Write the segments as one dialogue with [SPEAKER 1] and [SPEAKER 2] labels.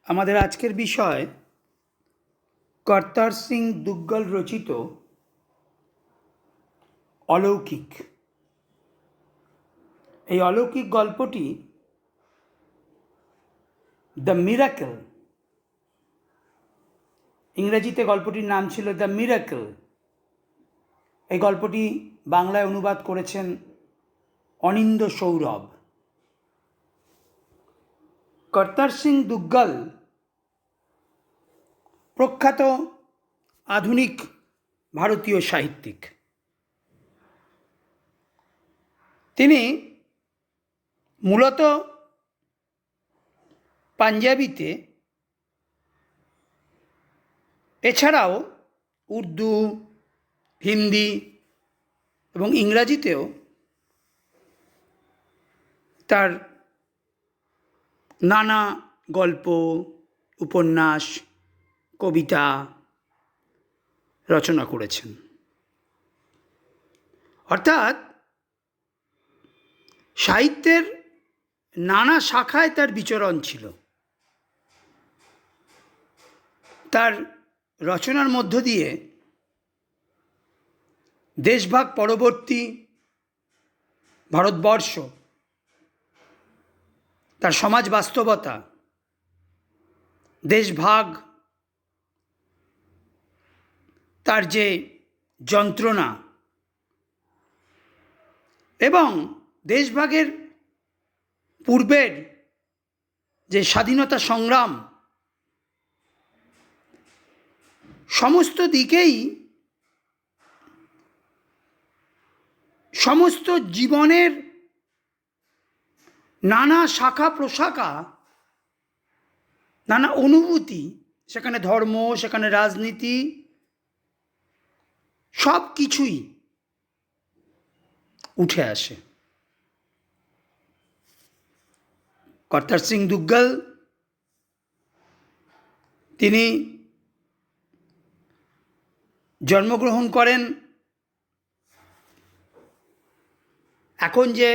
[SPEAKER 1] আমাদের আজকের বিষয় কর্তার সিং দুগ্গল রচিত অলৌকিক। এই অলৌকিক গল্পটি দ্য মিরাকেল, ইংরেজিতে গল্পটির নাম ছিল দ্য মিরাকেল। এই গল্পটি বাংলায় অনুবাদ করেছেন অনিন্দ্য সৌরভ। কর্তার সিং দুগ্গল প্রখ্যাত আধুনিক ভারতীয় সাহিত্যিক। তিনি মূলত পাঞ্জাবিতে, এছাড়াও উর্দু, হিন্দি এবং ইংরাজিতেও তার নানা গল্প, উপন্যাস, কবিতা রচনা করেছেন। অর্থাৎ সাহিত্যের নানা শাখায় তার বিচরণ ছিল। তার রচনার মধ্য দিয়ে দেশভাগ পরবর্তী ভারতবর্ষ, তার সমাজ বাস্তবতা, দেশভাগ, তার যে যন্ত্রণা এবং দেশভাগের পূর্বের যে স্বাধীনতা সংগ্রাম, সমস্ত দিকেই সমস্ত জীবনের নানা শাখা প্রশাখা, নানা অনুভূতি, সেখানে ধর্ম, সেখানে রাজনীতি, সব কিছুই উঠে আসে। কর্তার সিং দুগ্গল তিনি জন্মগ্রহণ করেন এখন যে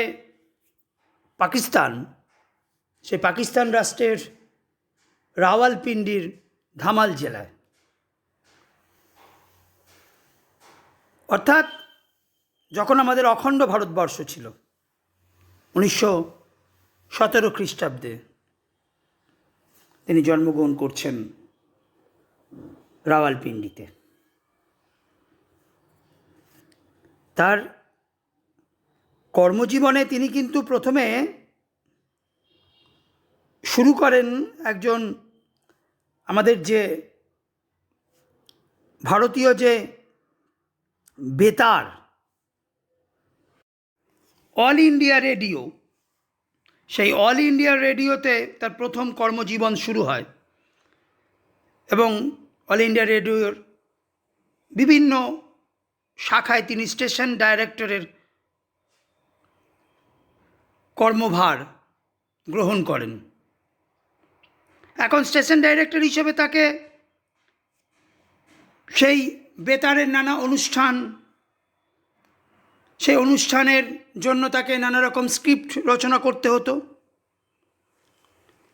[SPEAKER 1] পাকিস্তান, সেই পাকিস্তান রাষ্ট্রের রাওয়ালপিন্ডির ধামাল জেলায়। অর্থাৎ যখন আমাদের অখণ্ড ভারতবর্ষ ছিল 1917 খ্রিস্টাব্দে তিনি জন্মগ্রহণ করছেন রাওয়ালপিন্ডিতে। তার কর্মজীবনে তিনি কিন্তু প্রথমে শুরু করেন একজন আমাদের যে ভারতীয় যে বেতার, অল ইন্ডিয়া রেডিও, সেই অল ইন্ডিয়া রেডিওতে তার প্রথম কর্মজীবন শুরু হয় এবং অল ইন্ডিয়া রেডিওর বিভিন্ন শাখায় তিনি স্টেশন ডাইরেক্টরের কর্মভার গ্রহণ করেন। এখন স্টেশন ডাইরেক্টর হিসেবে তাকে সেই বেতারের নানা অনুষ্ঠান, সেই অনুষ্ঠানের জন্য তাকে নানা রকম স্ক্রিপ্ট রচনা করতে হতো।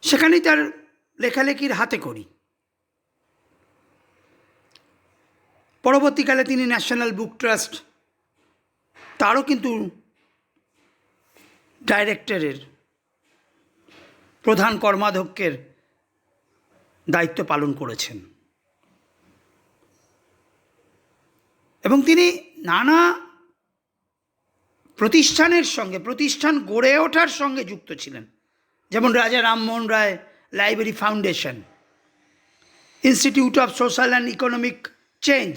[SPEAKER 1] সেখানেই তার লেখালেখির হাতে খড়ি। পরবর্তীকালে তিনি ন্যাশনাল বুক ট্রাস্ট, তারও কিন্তু ডাইরেক্টরের, প্রধান কর্মাধ্যক্ষের দায়িত্ব পালন করেছেন এবং তিনি নানা প্রতিষ্ঠানের সঙ্গে, প্রতিষ্ঠান গড়ে ওঠার সঙ্গে যুক্ত ছিলেন। যেমন Raja Rammohan Roy library foundation, institute of social and economic change,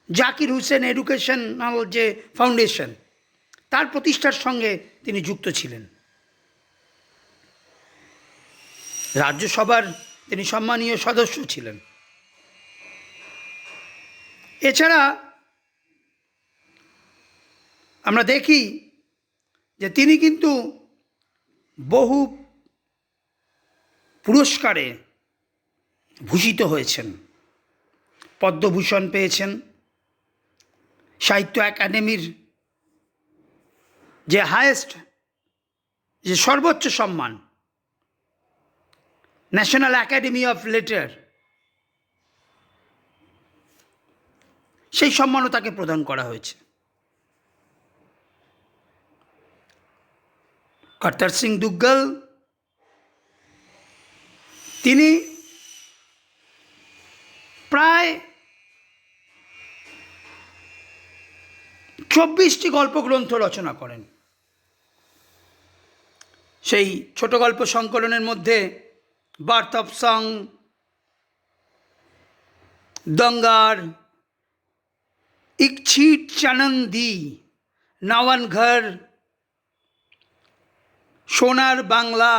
[SPEAKER 1] Zakir Hussain educational যে ফাউন্ডেশন, তার প্রতিষ্ঠার সঙ্গে তিনি যুক্ত ছিলেন। রাজ্যসভার তিনি সম্মানীয় সদস্য ছিলেন। এছাড়া আমরা দেখি যে তিনি কিন্তু বহু পুরস্কারে ভূষিত হয়েছেন। পদ্মভূষণ পেয়েছেন, সাহিত্য একাডেমির যে হায়েস্ট, যে সর্বোচ্চ সম্মান, ন্যাশনাল একাডেমি অফ লেটার, সেই সম্মানও তাকে প্রদান করা হয়েছে। কর্তার সিং দুগ্গল তিনি প্রায় 24টি গল্পগ্রন্থ রচনা করেন। সেই ছোট গল্প সংকলনের মধ্যে বার্থ অফ সং, দঙ্গার, ইকছিট চানন্দি, নাওয়ান ঘর, সোনার বাংলা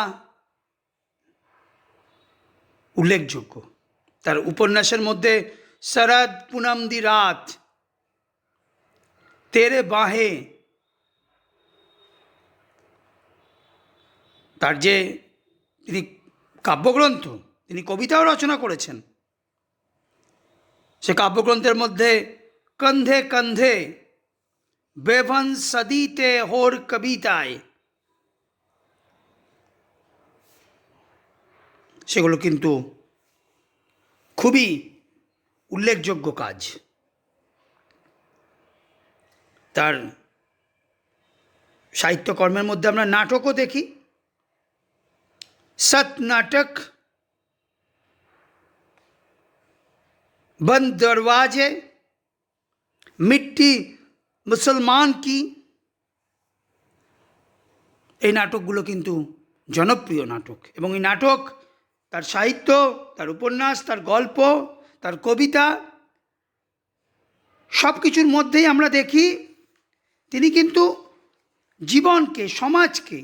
[SPEAKER 1] উল্লেখযোগ্য। তার উপন্যাসের মধ্যে শরদ পুনম দি রাত, তেরে বাহে, তার যে তিনি কাব্যগ্রন্থ, তিনি কবিতাও রচনা করেছেন। সে কাব্যগ্রন্থের মধ্যে কন্ধে কন্ধে, বেভন সদিতে হোর কবিতায়, সেগুলো কিন্তু খুবই উল্লেখযোগ্য কাজ। তার সাহিত্যকর্মের মধ্যে আমরা নাটকও দেখি। সত নাটক, বন্ধ দরওয়াজে, মিট্টি মুসলমান কি, এই নাটকগুলো কিন্তু জনপ্রিয় নাটক। এবং এই নাটক, তার সাহিত্য, তার উপন্যাস, তার গল্প, তার কবিতা, সব কিছুর মধ্যেই আমরা দেখি তিনি কিন্তু জীবনকে, সমাজকে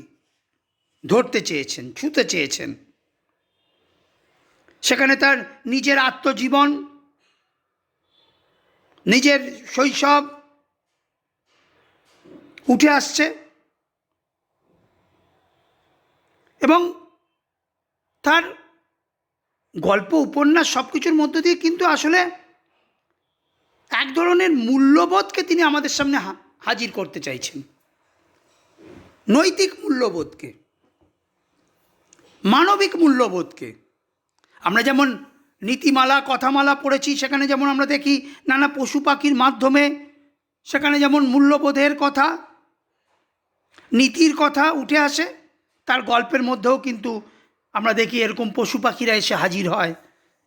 [SPEAKER 1] ধরতে চেয়েছেন, ছুঁতে চেয়েছেন। সেখানে তার নিজের আত্মজীবন, নিজের শৈশব উঠে আসছে। এবং তার গল্প, উপন্যাস সব কিছুর মধ্য দিয়ে কিন্তু আসলে এক ধরনের মূল্যবোধকে তিনি আমাদের সামনে হাজির করতে চাইছেন। নৈতিক মূল্যবোধকে, মানবিক মূল্যবোধকে। আমরা যেমন নীতিমালা, কথামালা পড়েছি, সেখানে যেমন আমরা দেখি নানা পশু পাখির মাধ্যমে সেখানে যেমন মূল্যবোধের কথা, নীতির কথা উঠে আসে, তার গল্পের মধ্যেও কিন্তু আমরা দেখি এরকম পশু পাখিরা এসে হাজির হয়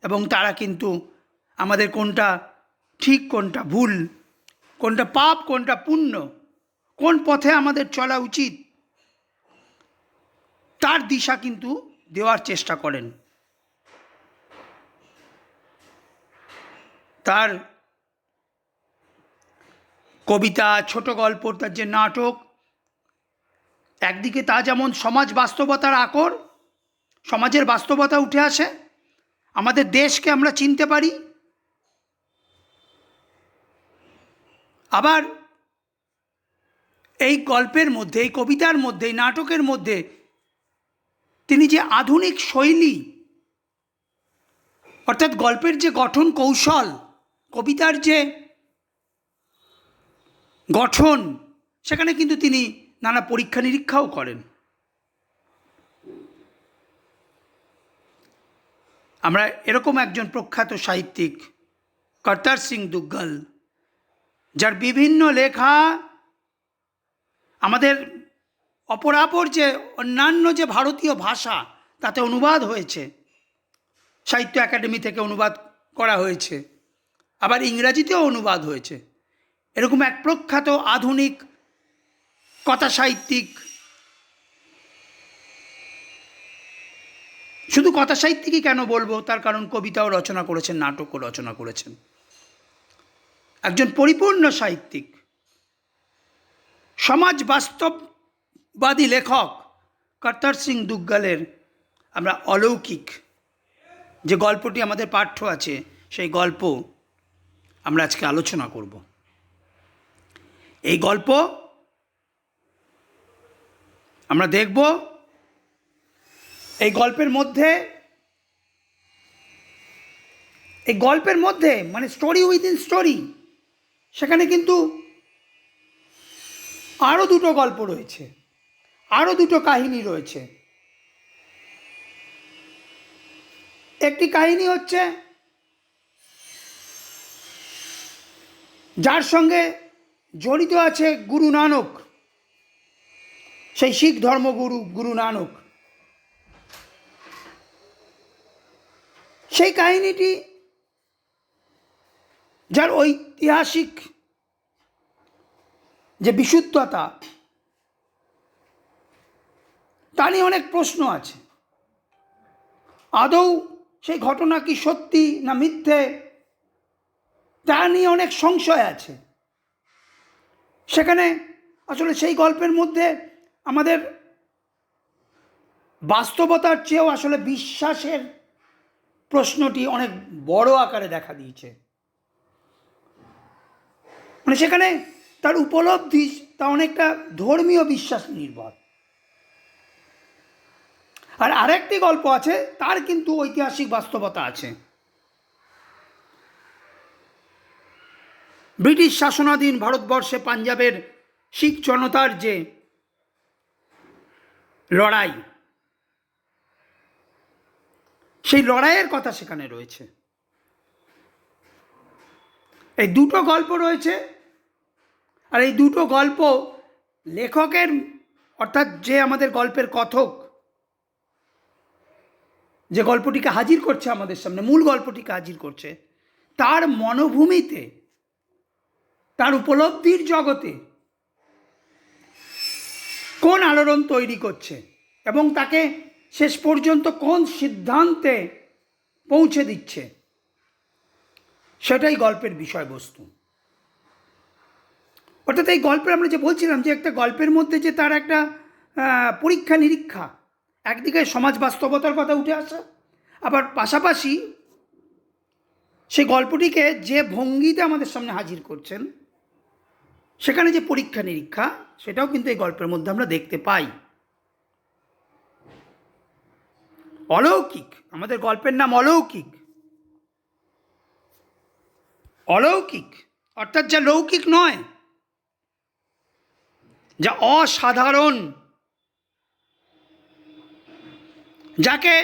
[SPEAKER 1] এবং তারা কিন্তু আমাদের কোনটা ঠিক, কোনটা ভুল, কোনটা পাপ, কোনটা পুণ্য, কোন পথে আমাদের চলা উচিত, তার দিশা কিন্তু দেওয়ার চেষ্টা করেন। তার কবিতা, ছোট গল্প, তার যে নাটক, একদিকে তা যেমন সমাজ বাস্তবতার আকর, সমাজের বাস্তবতা উঠে আসে, আমাদের দেশকে আমরা চিনতে পারি। আবার এই গল্পের মধ্যে, এই কবিতার মধ্যে, এই নাটকের মধ্যে তিনি যে আধুনিক শৈলী, অর্থাৎ গল্পের যে গঠন কৌশল, কবিতার যে গঠন, সেখানে কিন্তু তিনি নানা পরীক্ষা নিরীক্ষাও করেন। আমরা এরকম একজন প্রখ্যাত সাহিত্যিক কর্তার সিং দুগ্গল, যার বিভিন্ন লেখা আমাদের অপরাপর যে অন্যান্য যে ভারতীয় ভাষা, তাতে অনুবাদ হয়েছে, সাহিত্য একাডেমি থেকে অনুবাদ করা হয়েছে, আবার ইংরাজিতেও অনুবাদ হয়েছে। এরকম এক প্রখ্যাত আধুনিক কথা সাহিত্যিক, শুধু কথা সাহিত্যিকই কেন বলবো, তার কারণ কবিতাও রচনা করেছেন, নাটকও রচনা করেছেন। একজন পরিপূর্ণ সাহিত্যিক, সমাজ বাস্তববাদী লেখক কর্তার সিং দুগ্গলের আমরা অলৌকিক যে গল্পটি আমাদের পাঠ্য আছে, সেই গল্প আমরা আজকে আলোচনা করব। এই গল্প আমরা দেখব। এই গল্পের মধ্যে মানে স্টোরি উইদিন স্টোরি, সেখানে কিন্তু আরও দুটো গল্প রয়েছে, আরও দুটো কাহিনী রয়েছে। একটি কাহিনী হচ্ছে যার সঙ্গে জড়িত আছে গুরু নানক, সেই শিখ ধর্মগুরু গুরু নানক। সেই কাহিনীটি যার ঐতিহাসিক যে বিশুদ্ধতা, তা নিয়ে অনেক প্রশ্ন আছে। আদৌ সেই ঘটনা কি সত্যি না মিথ্যে, তা নিয়ে অনেক সংশয় আছে। সেখানে আসলে সেই গল্পের মধ্যে আমাদের বাস্তবতার চেয়েও আসলে বিশ্বাসের প্রশ্নটি অনেক বড় আকারে দেখা দিয়েছে। মানে সেখানে তার উপলব্ধি তা অনেকটা ধর্মীয় বিশ্বাস নির্ভর। আর আরেকটি গল্প আছে, তার কিন্তু ঐতিহাসিক বাস্তবতা আছে। ব্রিটিশ শাসনাধীন ভারতবর্ষে পাঞ্জাবের শিখ জনতার যে লড়াই, সেই লড়াইয়ের কথা সেখানে রয়েছে। এই দুটো গল্প রয়েছে, আর এই দুটো গল্প লেখকের, অর্থাৎ যে আমাদের গল্পের কথক যে গল্পটিকে হাজির করছে আমাদের সামনে, মূল গল্পটিকে হাজির করছে, তার মনোভূমিতে, তার উপলব্ধির জগতে কোন আলোড়ন তৈরি করছে এবং তাকে শেষ পর্যন্ত কোন সিদ্ধান্তে পৌঁছে দিচ্ছে, সেটাই গল্পের বিষয়বস্তু। অর্থাৎ এই গল্পের আমরা যে বলছিলাম যে একটা গল্পের মধ্যে যে তার একটা পরীক্ষা নিরীক্ষা, একদিকে সমাজ বাস্তবতার কথা উঠে আসা, আবার পাশাপাশি সেই গল্পটিকে যে ভঙ্গিতে আমাদের সামনে হাজির করছেন, সেখানে যে পরীক্ষা নিরীক্ষা, সেটাও কিন্তু এই গল্পের মধ্যে আমরা দেখতে পাই। অলৌকিক, আমাদের গল্পের নাম অলৌকিক। অলৌকিক অর্থাৎ যা লৌকিক নয়, যা অসাধারণ, যাকে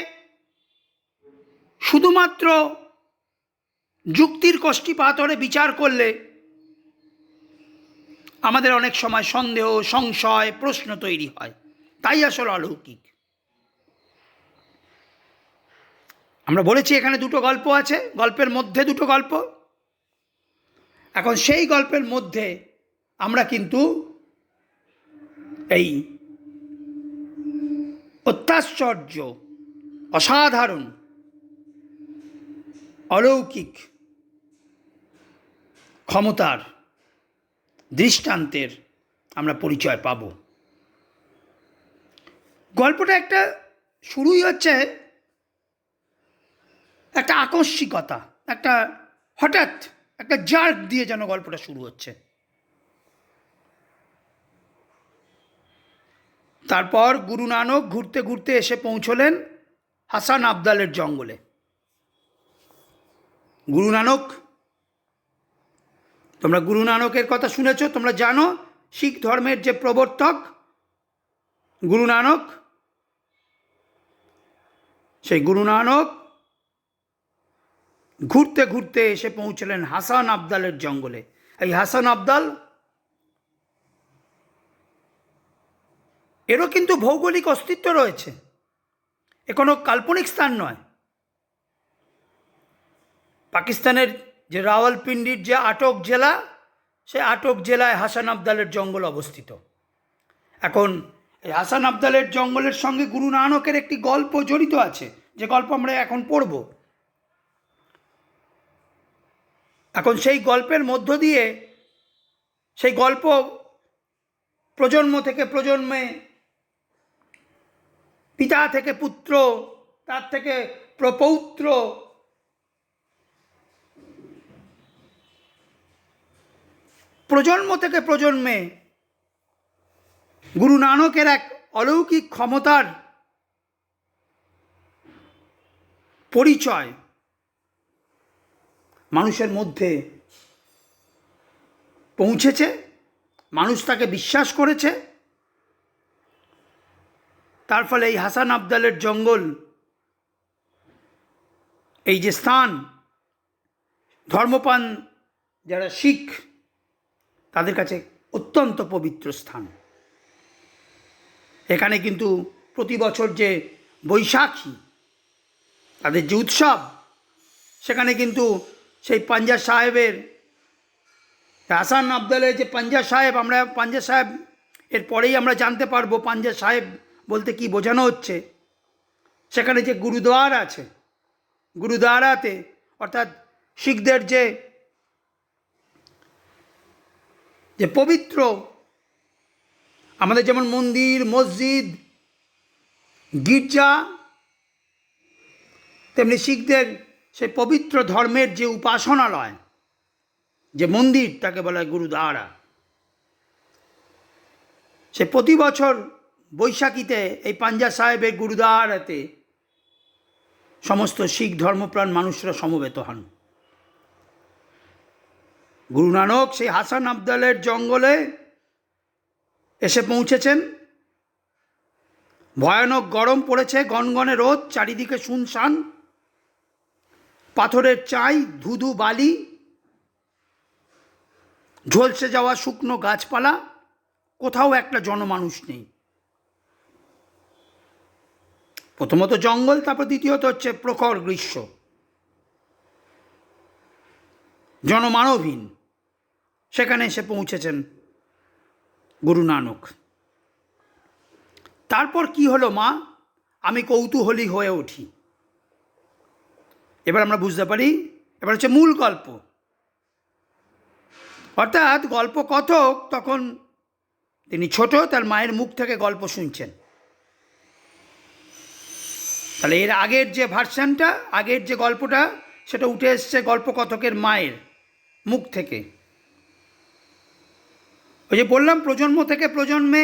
[SPEAKER 1] শুধুমাত্র যুক্তির কষ্টিপাথরে বিচার করলে আমাদের অনেক সময় সন্দেহ, সংশয়, প্রশ্ন তৈরি হয়, তাই আসলে অলৌকিক। আমরা বলেছি এখানে দুটো গল্প আছে, গল্পের মধ্যে দুটো গল্প। এখন সেই গল্পের মধ্যে আমরা কিন্তু এই অত্যাশ্চর্য, অসাধারণ, অলৌকিক ক্ষমতার দৃষ্টান্তের আমরা পরিচয় পাব। গল্পটা একটা শুরুই হচ্ছে একটা আকস্মিকতা, একটা হঠাৎ একটা জার্ক দিয়ে যেন গল্পটা শুরু হচ্ছে। তারপর গুরু নানক ঘুরতে ঘুরতে এসে পৌঁছলেন হাসান আবদালের জঙ্গলে। গুরু নানক, তোমরা গুরু নানকের কথা শুনেছ, তোমরা জানো শিখ ধর্মের যে প্রবর্তক গুরু নানক, সেই গুরু নানক ঘুরতে ঘুরতে এসে পৌঁছলেন হাসান আবদালের জঙ্গলে। এই হাসান আবদাল, এরও কিন্তু ভৌগোলিক অস্তিত্ব রয়েছে, এ কোনো কাল্পনিক স্থান নয়। পাকিস্তানের যে রাওয়ালপিন্ডির যে আটক জেলা, সে আটক জেলায় হাসান আবদালের জঙ্গল অবস্থিত। এখন এই হাসান আবদালের জঙ্গলের সঙ্গে গুরু নানকের একটি গল্প জড়িত আছে, যে গল্প আমরা এখন পড়ব। এখন সেই গল্পের মধ্য দিয়ে, সেই গল্প প্রজন্ম থেকে প্রজন্মে, পিতা থেকে পুত্র, তার থেকে প্রপৌত্র, প্রজন্ম থেকে প্রজন্মে গুরু নানকের এক অলৌকিক ক্ষমতার পরিচয় মানুষের মধ্যে পৌঁছেছে, মানুষ তাকে বিশ্বাস করেছে। তার ফলে এই হাসান আবদালের জঙ্গল এই যে স্থান, ধর্মপ্রাণ যারা শিখ তাদের কাছে অত্যন্ত পবিত্র স্থান। এখানে কিন্তু প্রতি বছর যে বৈশাখী তাদের যে উৎসব, সেখানে কিন্তু সেই পাঞ্জা সাহেবের, হাসান আবদালের যে পাঞ্জা সাহেব, আমরা পাঞ্জা সাহেব এর পরেই আমরা জানতে পারবো পাঞ্জা সাহেব বলতে কি বোঝানো হচ্ছে। সেখানে যে গুরুদ্বার আছে, গুরুদ্বারাতে অর্থাৎ শিখদের যে পবিত্র, আমাদের যেমন মন্দির, মসজিদ, গির্জা, তেমনি শিখদের সেই পবিত্র ধর্মের যে উপাসনালয়, যে মন্দির, তাকে বলা হয় গুরুদ্বারা। সে প্রতি বছর বৈশাখীতে এই পাঞ্জা সাহেবের গুরুদ্বারাতে সমস্ত শিখ ধর্মপ্রাণ মানুষরা সমবেত হন। গুরু নানক সেই হাসান আবদালের জঙ্গলে এসে পৌঁছেছেন। ভয়ানক গরম পড়েছে, গনগনে রোদ, চারিদিকে শুনশান, পাথরের চাই, ধুধু বালি, ঝলসে যাওয়া শুকনো গাছপালা, কোথাও একটা জনমানুষ নেই। প্রথমত জঙ্গল, তারপর দ্বিতীয়ত হচ্ছে প্রখর গ্রীষ্ম, জনমানবহীন। সেখানে এসে পৌঁছেছেন গুরু নানক। তারপর কি হলো মা, আমি কৌতূহলী হয়ে উঠি। এবার আমরা বুঝতে পারি, এবার হচ্ছে মূল গল্প। অর্থাৎ গল্প কথক তখন তিনি ছোট, তার মায়ের মুখ থেকে গল্প শুনছেন। তাহলে এর আগের যে ভার্সানটা, আগের যে গল্পটা, সেটা উঠে এসছে গল্প কথকের মায়ের মুখ থেকে। ওই যে বললাম, প্রজন্ম থেকে প্রজন্মে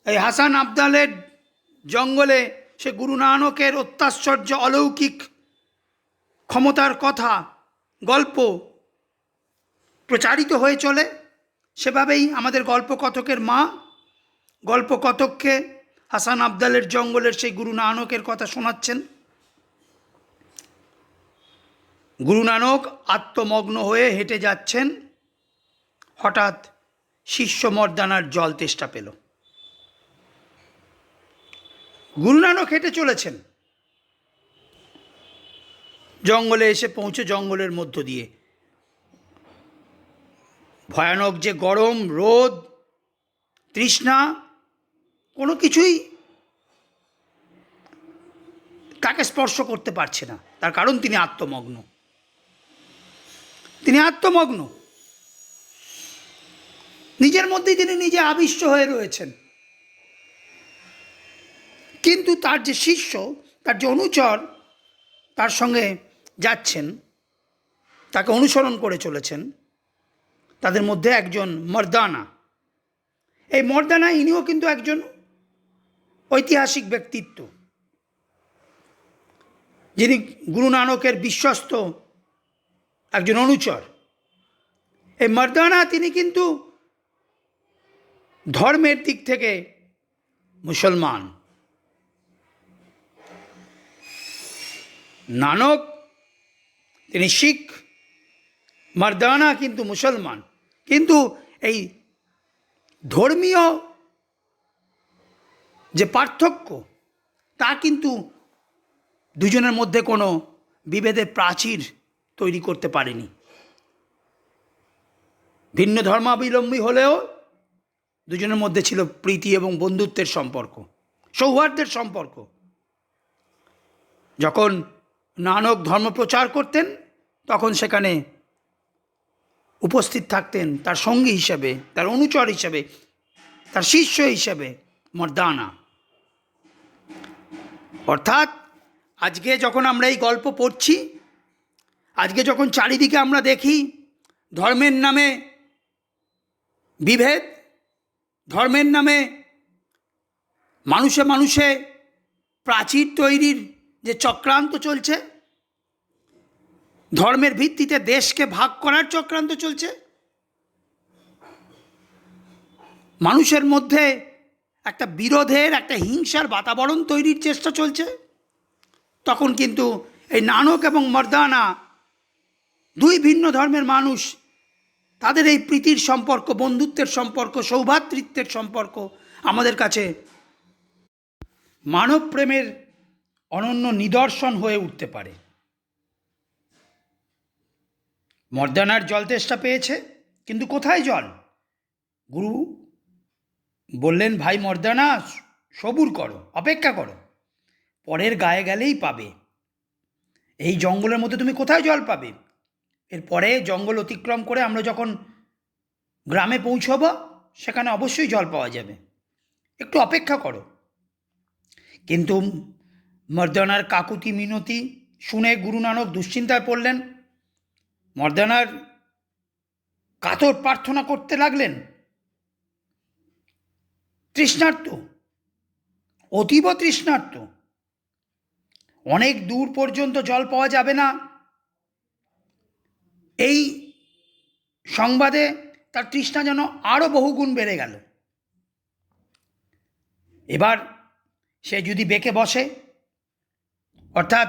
[SPEAKER 1] এই হাসান আবদালের জঙ্গলে সে গুরু নানকের অত্যাশ্চর্য অলৌকিক ক্ষমতার কথা, গল্প প্রচারিত হয়ে চলে। সেভাবেই আমাদের গল্পকথকের মা গল্পকথককে হাসান আবদালের জঙ্গলের সেই গুরু নানকের কথা শোনাচ্ছেন। গুরু নানক আত্মমগ্ন হয়ে হেঁটে যাচ্ছেন। হঠাৎ শিষ্য মর্দানার জল তেষ্টা পেল। গুরু নানক হেঁটে চলেছেন, জঙ্গলে এসে পৌঁছে জঙ্গলের মধ্য দিয়ে ভয়ানক যে গরম, রোদ, তৃষ্ণা, কোনো কিছুই তাকে স্পর্শ করতে পারছে না। তার কারণ তিনি আত্মমগ্ন। তিনি আত্মমগ্ন, নিজের মধ্যেই তিনি নিজে আবিষ্ট হয়ে রয়েছেন। কিন্তু তার যে শিষ্য, তার যে অনুচর তার সঙ্গে যাচ্ছেন, তাকে অনুসরণ করে চলেছেন, তাদের মধ্যে একজন মর্দানা। এই মর্দানা, ইনিও কিন্তু একজন ঐতিহাসিক ব্যক্তিত্ব, যিনি গুরু নানকের বিশ্বস্ত একজন অনুচর। এই মর্দানা তিনি কিন্তু ধর্মের দিক থেকে মুসলমান। নানক তিনি শিখ, মর্দানা কিন্তু মুসলমান। কিন্তু এই ধর্মীয় যে পার্থক্য, তা কিন্তু দুজনের মধ্যে কোনো বিভেদের প্রাচীর তৈরি করতে পারেনি। ভিন্ন ধর্মাবলম্বী হলেও দুজনের মধ্যে ছিল প্রীতি এবং বন্ধুত্বের সম্পর্ক, সৌহার্দ্যের সম্পর্ক। যখন নানক ধর্ম প্রচার করতেন, তখন সেখানে উপস্থিত থাকতেন তার সঙ্গী হিসাবে, তার অনুচর হিসাবে, তার শিষ্য হিসাবে মর্দানা। অর্থাৎ আজকে যখন আমরা এই গল্প পড়ছি, আজকে যখন চারিদিকে আমরা দেখি ধর্মের নামে বিভেদ, ধর্মের নামে মানুষে মানুষে প্রাচীর তৈরির যে চক্রান্ত চলছে, ধর্মের ভিত্তিতে দেশকে ভাগ করার চক্রান্ত চলছে, মানুষের মধ্যে একটা বিরোধের, একটা হিংসার বাতাবরণ তৈরির চেষ্টা চলছে, তখন কিন্তু এই নানক এবং মর্দানা দুই ভিন্ন ধর্মের মানুষ, তাদের এই প্রীতির সম্পর্ক, বন্ধুত্বের সম্পর্ক, সৌভ্রাতৃত্বের সম্পর্ক আমাদের কাছে মানব প্রেমের অনন্য নিদর্শন হয়ে উঠতে পারে। মর্দানার জল তেষ্টা পেয়েছে, কিন্তু কোথায় জল? গুরু বললেন, ভাই মর্দানা, সবুর করো, অপেক্ষা করো, পরের গায়ে গেলেই পাবে। এই জঙ্গলের মধ্যে তুমি কোথায় জল পাবে? এরপরে জঙ্গল অতিক্রম করে আমরা যখন গ্রামে পৌঁছব, সেখানে অবশ্যই জল পাওয়া যাবে, একটু অপেক্ষা করো। কিন্তু মর্দানার কাকুতি মিনতি শুনে গুরু নানক দুশ্চিন্তায় পড়লেন। মর্দানার কাতর প্রার্থনা করতে লাগলেন, তৃষ্ণার্ত, অতীব তৃষ্ণার্ত, অনেক দূর পর্যন্ত জল পাওয়া যাবে না, এই সংবাদে তার তৃষ্ণা যেন আরও বহুগুণ বেড়ে গেল। এবার সে যদি বেঁকে বসে, অর্থাৎ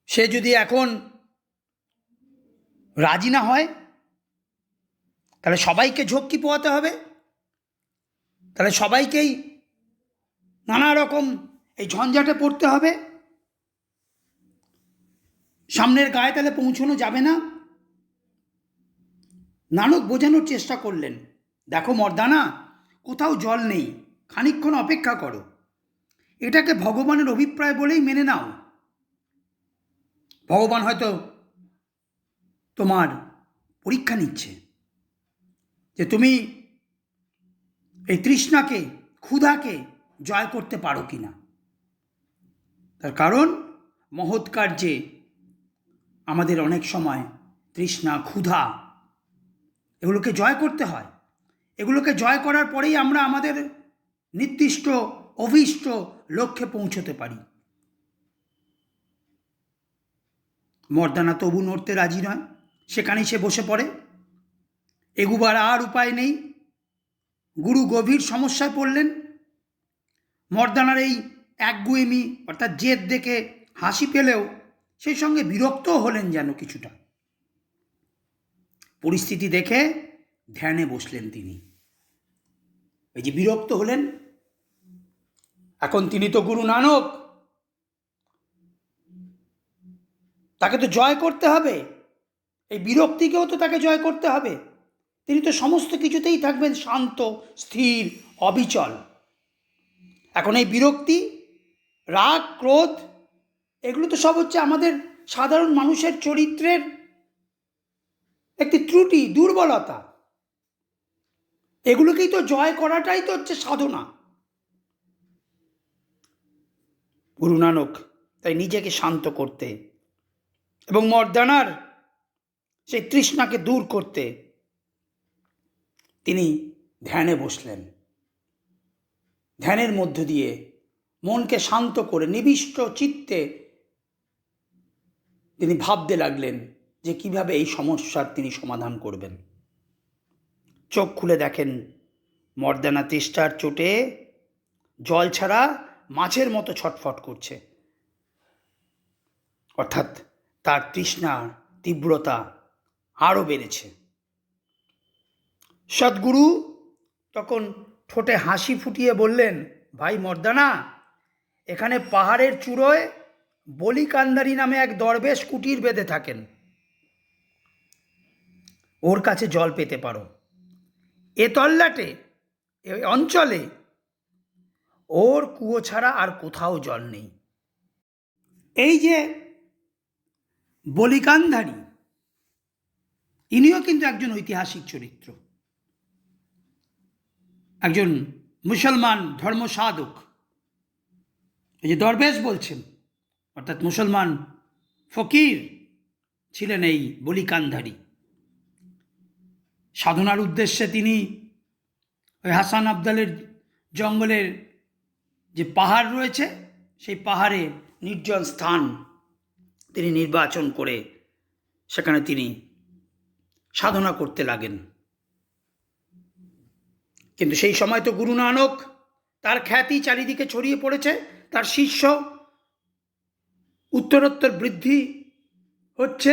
[SPEAKER 1] সে যদি এখন রাজি না হয়, তাহলে সবাইকে ঝক্কি পোয়াতে হবে, তাহলে সবাইকেই নানা রকম এই ঝঞ্ঝাটে পড়তে হবে, সামনের গায়ে তাহলে পৌঁছানো যাবে না। নানক বোঝানোর চেষ্টা করলেন, দেখো মর্দানা, কোথাও জল নেই, খানিকক্ষণ অপেক্ষা করো, এটাকে ভগবানের অভিপ্রায় বলেই মেনে নাও। ভগবান হয়তো তোমার পরীক্ষা নিচ্ছে যে তুমি এই তৃষ্ণাকে, ক্ষুধাকে জয় করতে পারো কিনা। তার কারণ মহৎ কার্যে আমাদের অনেক সময় তৃষ্ণা, ক্ষুধা এগুলোকে জয় করতে হয়। এগুলোকে জয় করার পরেই আমরা আমাদের নির্দিষ্ট অভীষ্ট লক্ষ্যে পৌঁছতে পারি। মর্দানা তবু নড়তে রাজি নয়, সেখানেই সে বসে পড়ে। এগুবার আর উপায় নেই। গুরু গভীর সমস্যায় পড়লেন। মর্দানার এই একগুয়েমি অর্থাৎ জেদ দেখে হাসি পেলেও সেই সঙ্গে বিরক্তও হলেন যেন কিছুটা। পরিস্থিতি দেখে ধ্যানে বসলেন তিনি। এই যে বিরক্ত হলেন, এখন তিনি তো গুরু নানক, তাকে তো জয় করতে হবে, এই বিরক্তিকেও তো তাকে জয় করতে হবে। তিনি তো সমস্ত কিছুতেই থাকবেন শান্ত, স্থির, অবিচল। এখন এই বিরক্তি, রাগ, ক্রোধ এগুলো তো সব হচ্ছে আমাদের সাধারণ মানুষের চরিত্রের একটি ত্রুটি, দুর্বলতা। এগুলোকেই তো জয় করাটাই তো হচ্ছে সাধনা। গুরু নানক তাই নিজেকে শান্ত করতে এবং মর্দানার সেই তৃষ্ণাকে দূর করতে তিনি ধ্যানে বসলেন। ধ্যানের মধ্য দিয়ে মনকে শান্ত করে নিবিষ্ট চিত্তে তিনি ভাবতে লাগলেন যে কিভাবে এই সমস্যার তিনি সমাধান করবেন। চোখ খুলে দেখেন মর্দানা তৃষ্ণার চোটে জল ছাড়া মাছের মতো ছটফট করছে, অর্থাৎ তার তৃষ্ণার তীব্রতা আরও বেড়েছে। সদ্গুরু তখন ঠোঁটে হাসি ফুটিয়ে বললেন, ভাই মর্দানা, এখানে পাহাড়ের চূড়োয় বলিকান্দারি নামে এক দরবেশ কুটির বেঁধে থাকেন, ওর কাছে জল পেতে পারো। এ তল্লাটে, এ অঞ্চলে ওর কুয়ো ছাড়া আর কোথাও জল নেই। এই যে বলিকান্ধারী, ইনিও কিন্তু একজন ঐতিহাসিক চরিত্র, একজন মুসলমান ধর্ম সাধক। এই যে দরবেশ বলছেন, অর্থাৎ মুসলমান ফকির ছিলেন এই বলিকান্ধারী। সাধনার উদ্দেশ্যে তিনি ওই হাসান আবদালের জঙ্গলের যে পাহাড় রয়েছে, সেই পাহাড়ে নির্জন স্থান তিনি নির্বাচন করে সেখানে তিনি সাধনা করতে লাগেন। কিন্তু সেই সময় তো গুরু নানক, তার খ্যাতি চারিদিকে ছড়িয়ে পড়েছে, তার শিষ্য উত্তরোত্তর বৃদ্ধি হচ্ছে।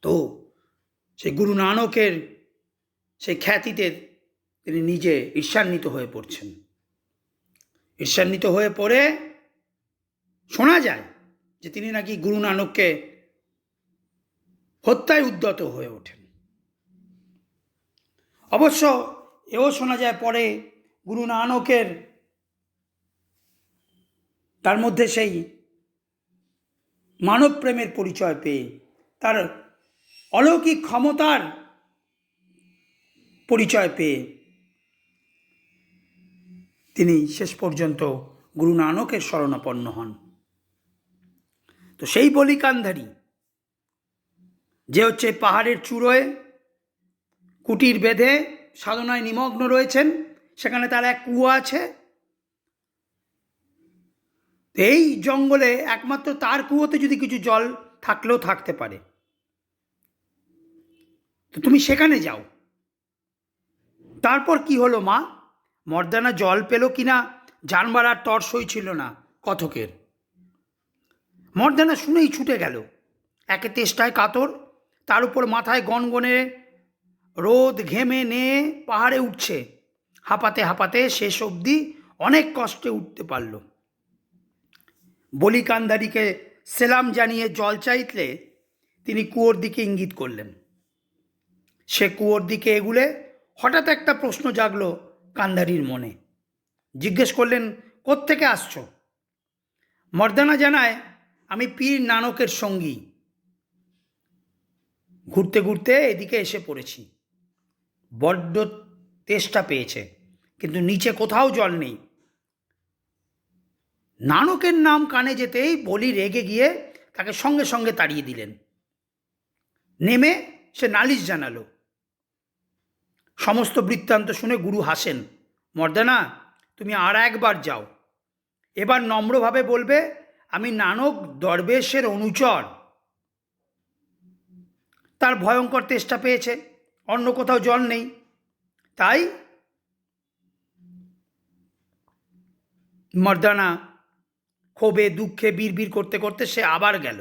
[SPEAKER 1] তো সেই গুরু নানকের সেই খ্যাতিতে তিনি নিজে ঈর্ষান্বিত হয়ে পড়ছেন। ঈর্ষান্বিত হয়ে পড়ে শোনা যায় যে তিনি নাকি গুরু নানককে হত্যায় উদ্যত হয়ে ওঠেন। অবশ্য এও শোনা যায় পরে গুরু নানকের তার মধ্যে সেই মানব প্রেমের পরিচয় পেয়ে, তার অলৌকিক ক্ষমতার পরিচয় পেয়ে তিনি শেষ পর্যন্ত গুরু নানকের শরণাপন্ন হন। তো সেই বলি কান্ধারী যে হচ্ছে পাহাড়ের চূড়োয় কুটির বেঁধে সাধনায় নিমগ্ন রয়েছেন, সেখানে তার এক কুয়া আছে। এই জঙ্গলে একমাত্র তার কুয়োতে যদি কিছু জল থাকলেও থাকতে পারে, তো তুমি সেখানে যাও। তারপর কি হলো মা? মর্দানা জল পেল কিনা জানবার আর তর সই ছিল না কথকের। মর্দানা শুনেই ছুটে গেল, একে তেষ্টায় কাতর, তার উপর মাথায় গনগনে রোদ, ঘেমে নিয়ে পাহাড়ে উঠছে। হাঁপাতে হাঁপাতে শেষ অবধি অনেক কষ্টে উঠতে পারল। বলি কান্ধারীকে সেলাম জানিয়ে জল চাইতলে তিনি কুয়োর দিকে ইঙ্গিত করলেন। সে কুয়োর দিকে এগুলে হঠাৎ একটা প্রশ্ন জাগলো কান্ধারীর মনে। জিজ্ঞেস করলেন, কোত্থেকে আসছো? মর্দানা জানায়, আমি পীর নানকের সঙ্গী, ঘুরতে ঘুরতে এদিকে এসে পড়েছি। বড্ড তেষ্টা পেয়েছে, কিন্তু নিচে কোথাও জল নেই। নানকের নাম কানে যেতেই বলি রেগে গিয়ে তাকে সঙ্গে সঙ্গে তাড়িয়ে দিলেন। নেমে সে নালিশ জানালো। সমস্ত বৃত্তান্ত শুনে গুরু হাসেন। মর্দানা, তুমি আর একবার যাও, এবার নম্রভাবে বলবে আমি নানক দরবেশের অনুচর। তার ভয়ঙ্কর তেষ্টা পেয়েছে, অন্য কোথাও জল নেই, তাই মর্দানা ক্ষোভে দুঃখে বিড়বিড় করতে করতে সে আবার গেল।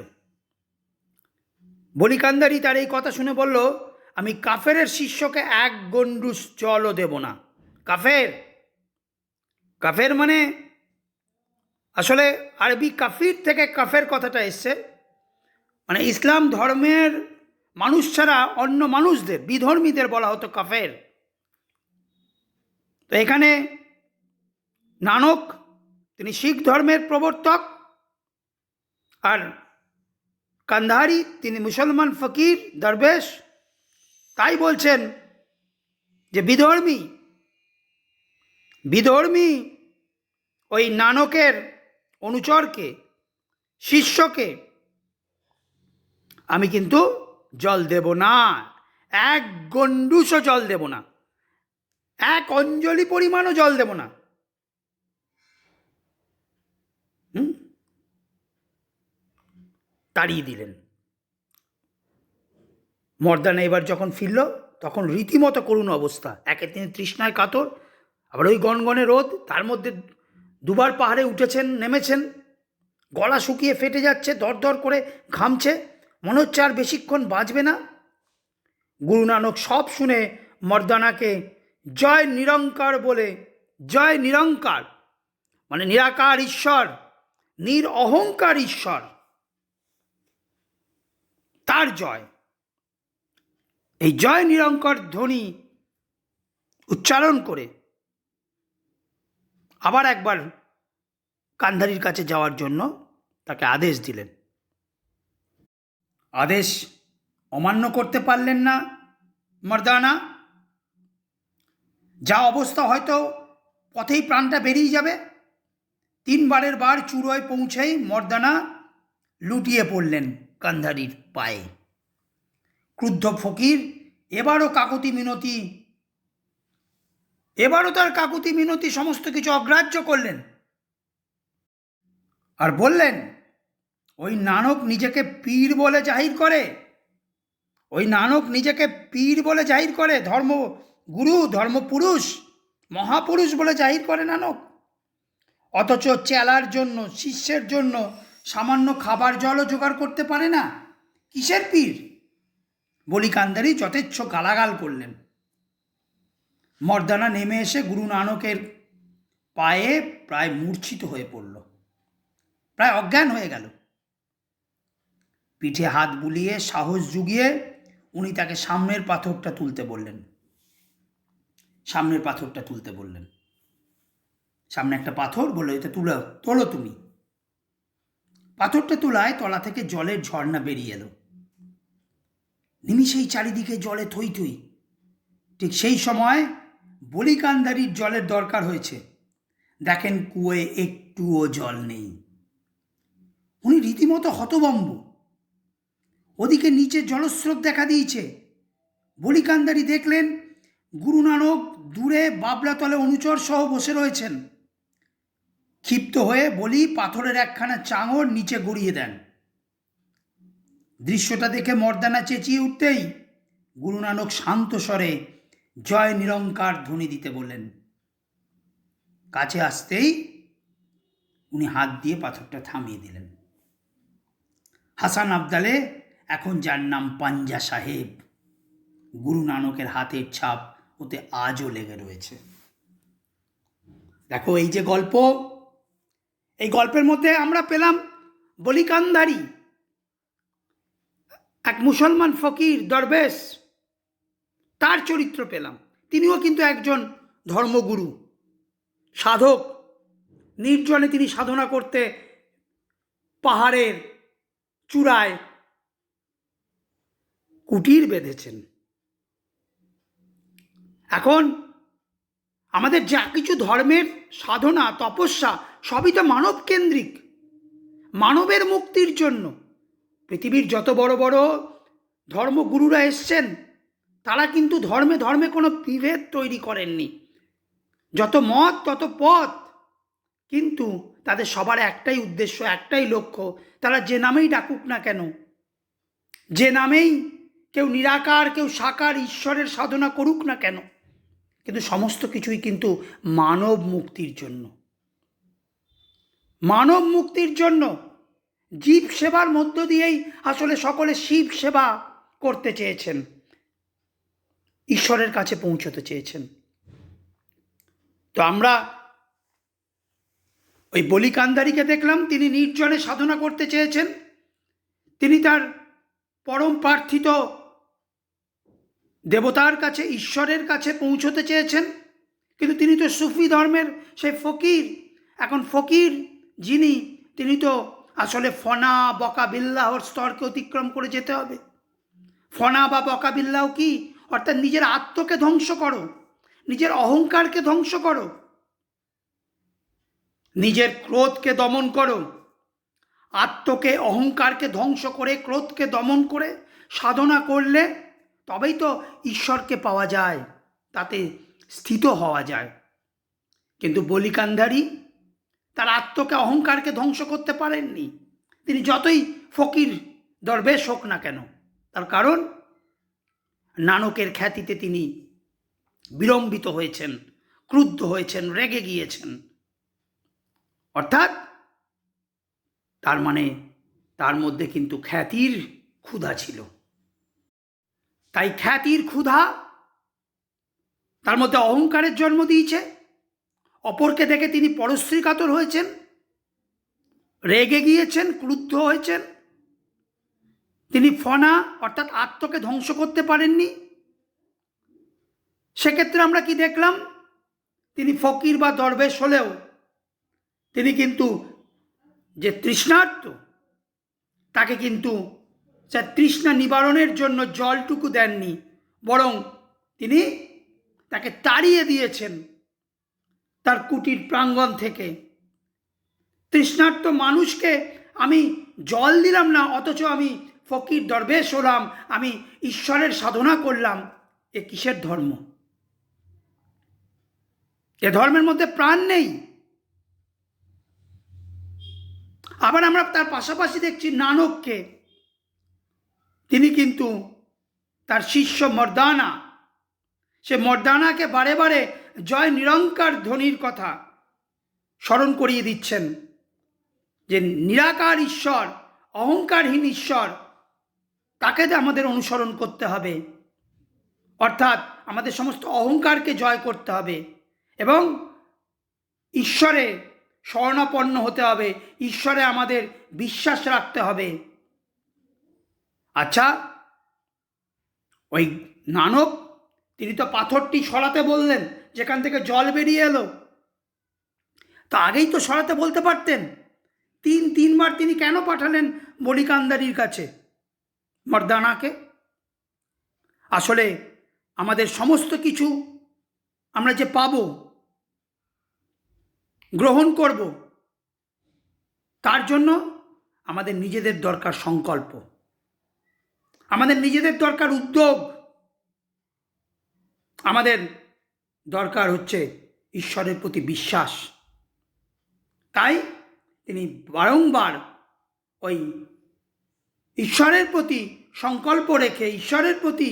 [SPEAKER 1] বলি কান্ধারী তার এই কথা শুনে বলল, আমি কাফেরের শিষ্যকে এক গন্ডুস জলও দেব না। কাফের, কাফের মানে আসলে আরবি কাফির থেকে কাফের কথাটা এসছে, মানে ইসলাম ধর্মের মানুষ ছাড়া অন্য মানুষদের, বিধর্মীদের বলা হতো কাফের। তো এখানে নানক তিনি শিখ ধর্মের প্রবর্তক, আর কান্ধারী তিনি মুসলমান ফকির দরবেশ। তাই বলছেন যে বিধর্মী ওই নানকের অনুচরকে, শিষ্যকে আমি কিন্তু জল দেব না, এক গন্ডুসও জল দেব না, এক অঞ্জলি পরিমাণও জল দেব না। তাড়িয়ে দিলেন। মর্দানা এবার যখন ফিরল তখন রীতিমতো করুণ অবস্থা। একে তিনি তৃষ্ণায় কাতর, আবার ওই গনগনে রোদ, তার মধ্যে দুবার পাহাড়ে উঠেছেন নেমেছেন, গলা শুকিয়ে ফেটে যাচ্ছে, দরদর করে ঘামছে, মনে হচ্ছে আর বেশিক্ষণ বাঁচবে না। গুরু নানক সব শুনে মর্দানাকে জয় নিরঙ্কার বলে, জয় নিরঙ্কার মানে নিরাকার ঈশ্বর, নিরঅহংকার ঈশ্বর, তার জয়, এই জয় নিরঙ্কার ধ্বনি উচ্চারণ করে আবার একবার কান্ধারীর কাছে যাওয়ার জন্য তাকে আদেশ দিলেন। আদেশ অমান্য করতে পারলেন না মর্দানা। যা অবস্থা হয়তো পথেই প্রাণটা বেরিয়ে যাবে। 3 বারের বার চূড়োয় পৌঁছেই মর্দানা লুটিয়ে পড়লেন কান্ধারীর পায়ে। ক্রুদ্ধ ফকির এবারও তার কাকুতি মিনতি সমস্ত কিছু অগ্রাহ্য করলেন আর বললেন, ওই নানক নিজেকে পীর বলে জাহির করে, ওই নানক নিজেকে পীর বলে জাহির করে, ধর্মগুরু, ধর্মপুরুষ, মহাপুরুষ বলে জাহির করে নানক। অথচ চেলার জন্য, শিষ্যের জন্য সামান্য খাবার জলও জোগাড় করতে পারে না। কিসের পীর? বলি কান্দারি যথেচ্ছ গালাগাল করলেন। মর্দানা নেমে এসে গুরু নানকের পায়ে প্রায় মূর্ছিত হয়ে পড়ল, প্রায় অজ্ঞান হয়ে গেল। পিঠে হাত বুলিয়ে সাহস জুগিয়ে উনি তাকে সামনের পাথরটা তুলতে বললেন। সামনের পাথরটা তুলতে বললেন। সামনে একটা পাথর, বললো এটা তোলো তুমি। পাথরটা তোলায় তলা থেকে জলের ঝর্ণা বেরিয়ে এলো। নিমিষেই চারিদিকে জলে থই থই। ঠিক সেই সময় বলি কান্দারির জলের দরকার হয়েছে। দেখেন কুয়োয় একটুও জল নেই। উনি রীতিমতো হতভম্ব। ওদিকে নিচে জলস্রোত দেখা দিয়েছে। বলি কান্দারি দেখলেন গুরু নানক দূরে বাবলাতলে অনুচর সহ বসে রয়েছেন। ক্ষিপ্ত হয়ে বলি পাথরের একখানা চাঙড় নিচে গড়িয়ে দেন। দৃশ্যটা দেখে মর্দানা চেঁচিয়ে উঠতেই গুরু নানক শান্ত স্বরে জয় নিরঙ্কার ধ্বনি দিতে বললেন। কাছে আসতেই উনি হাত দিয়ে পাথরটা থামিয়ে দিলেন। হাসান আবদালে, এখন যার নাম পাঞ্জা সাহেব, গুরু নানকের হাতের ছাপ ওতে আজও লেগে রয়েছে। দেখো এই যে গল্প, এই গল্পের মধ্যে আমরা পেলাম বলি কান্দারি, এক মুসলমান ফকির দরবেশ, তার চরিত্র পেলাম। তিনিও কিন্তু একজন ধর্মগুরু, সাধক। নির্জনে তিনি সাধনা করতে পাহাড়ের চূড়ায় কুটির বেঁধেছেন। এখন আমাদের যা কিছু ধর্মের সাধনা তপস্যা সবই তো মানব কেন্দ্রিক, মানবের মুক্তির জন্য। পৃথিবীর যত বড় বড় ধর্মগুরুরা এসছেন তারা কিন্তু ধর্মে ধর্মে কোনো বিভেদ তৈরি করেননি। যত মত তত পথ, কিন্তু তাদের সবার একটাই উদ্দেশ্য, একটাই লক্ষ্য। তারা যে নামেই ডাকুক না কেন, যে নামেই কেউ নিরাকার কেউ সাকার ঈশ্বরের সাধনা করুক না কেন, কিন্তু সমস্ত কিছুই কিন্তু মানব মুক্তির জন্য। মানব মুক্তির জন্য জীব সেবার মধ্য দিয়েই আসলে সকলে শিব সেবা করতে চেয়েছেন, ঈশ্বরের কাছে পৌঁছতে চেয়েছেন। তো আমরা ওই বলি কান্দারিকে দেখলাম, তিনি নির্জনে সাধনা করতে চেয়েছেন। তিনি তার পরম প্রার্থিত দেবতার কাছে, ঈশ্বরের কাছে পৌঁছতে চেয়েছেন। কিন্তু তিনি তো সুফি ধর্মের সেই ফকির। এখন ফকির যিনি, তিনি তো আসলে ফনা বকা বিল্লাহর স্তরকে অতিক্রম করে যেতে হবে। ফনা বা বকা বিল্লাহ কি? অর্থাৎ নিজের আত্মকে ধ্বংস করো, নিজের অহংকারকে ধ্বংস করো, নিজের ক্রোধকে দমন করো। আত্মকে, অহংকারকে ধ্বংস করে, ক্রোধকে দমন করে সাধনা করলে তবেই তো ঈশ্বরকে পাওয়া যায়, তাতে স্থিত হওয়া যায়। কিন্তু বলি কান্দারি তার আত্মকে, অহংকারকে ধ্বংস করতে পারেননি। তিনি যতই ফকির দরবেশ হোক না কেন, তার কারণ নানকের খ্যাতিতে তিনি বিলম্বিত হয়েছেন, ক্রুদ্ধ হয়েছেন, রেগে গিয়েছেন। অর্থাৎ তার মানে তার মধ্যে কিন্তু খ্যাতির ক্ষুধা ছিল। তাই খ্যাতির ক্ষুধা তার মধ্যে অহংকারের জন্ম দিয়েছে। অপরকে দেখে তিনি পরশ্রীকাতর হয়েছেন, রেগে গিয়েছেন, ক্রুদ্ধ হয়েছেন। তিনি ফনা অর্থাৎ আত্মকে ধ্বংস করতে পারেননি। সেক্ষেত্রে আমরা কি দেখলাম? তিনি ফকির বা দরবেশ হলেও তিনি কিন্তু যে তৃষ্ণার্ত, তাকে কিন্তু সে তৃষ্ণা নিবারণের জন্য জলটুকু দেননি, বরং তিনি তাকে তাড়িয়ে দিয়েছেন তার কুটির প্রাঙ্গণ থেকে। তৃষ্ণার্ত মানুষকে আমি জল দিলাম না, অথচ আমি ফকির দরবেশ হলাম, আমি ঈশ্বরের সাধনা করলাম। এ কিসের ধর্ম? এ ধর্মের মধ্যে প্রাণ নেই। আবার আমরা তার পাশাপাশি দেখছি নানককে, তিনি কিন্তু তার শিষ্য মর্দানা, সে মর্দানাকে বারে বারে জয় নিরঙ্কার ধ্বনির কথা স্মরণ করিয়ে দিচ্ছেন যে নিরাকার ঈশ্বর, অহংকারহীন ঈশ্বর, তাকে আমাদের অনুসরণ করতে হবে, অর্থাৎ আমাদের সমস্ত অহংকারকে জয় করতে হবে এবং ঈশ্বরে শরণাপন্ন হতে হবে, ঈশ্বরে আমাদের বিশ্বাস রাখতে হবে। আচ্ছা, ওই নানক তিনি তো পাথরটি সরাতে বললেন, যেখান থেকে জল বেরিয়ে এলো, তা আগেই তো সরাতে বলতে পারতেন। তিনবার তিনি কেন পাঠালেন বলিকান্দারির কাছে মর্দানাকে? আসলে আমাদের সমস্ত কিছু আমরা যে পাব, গ্রহণ করব, তার জন্য আমাদের নিজেদের দরকার সংকল্প, আমাদের নিজেদের দরকার উদ্যোগ, আমাদের দরকার হচ্ছে ঈশ্বরের প্রতি বিশ্বাস। তাই তিনি বারংবার ওই ঈশ্বরের প্রতি সংকল্প রেখে, ঈশ্বরের প্রতি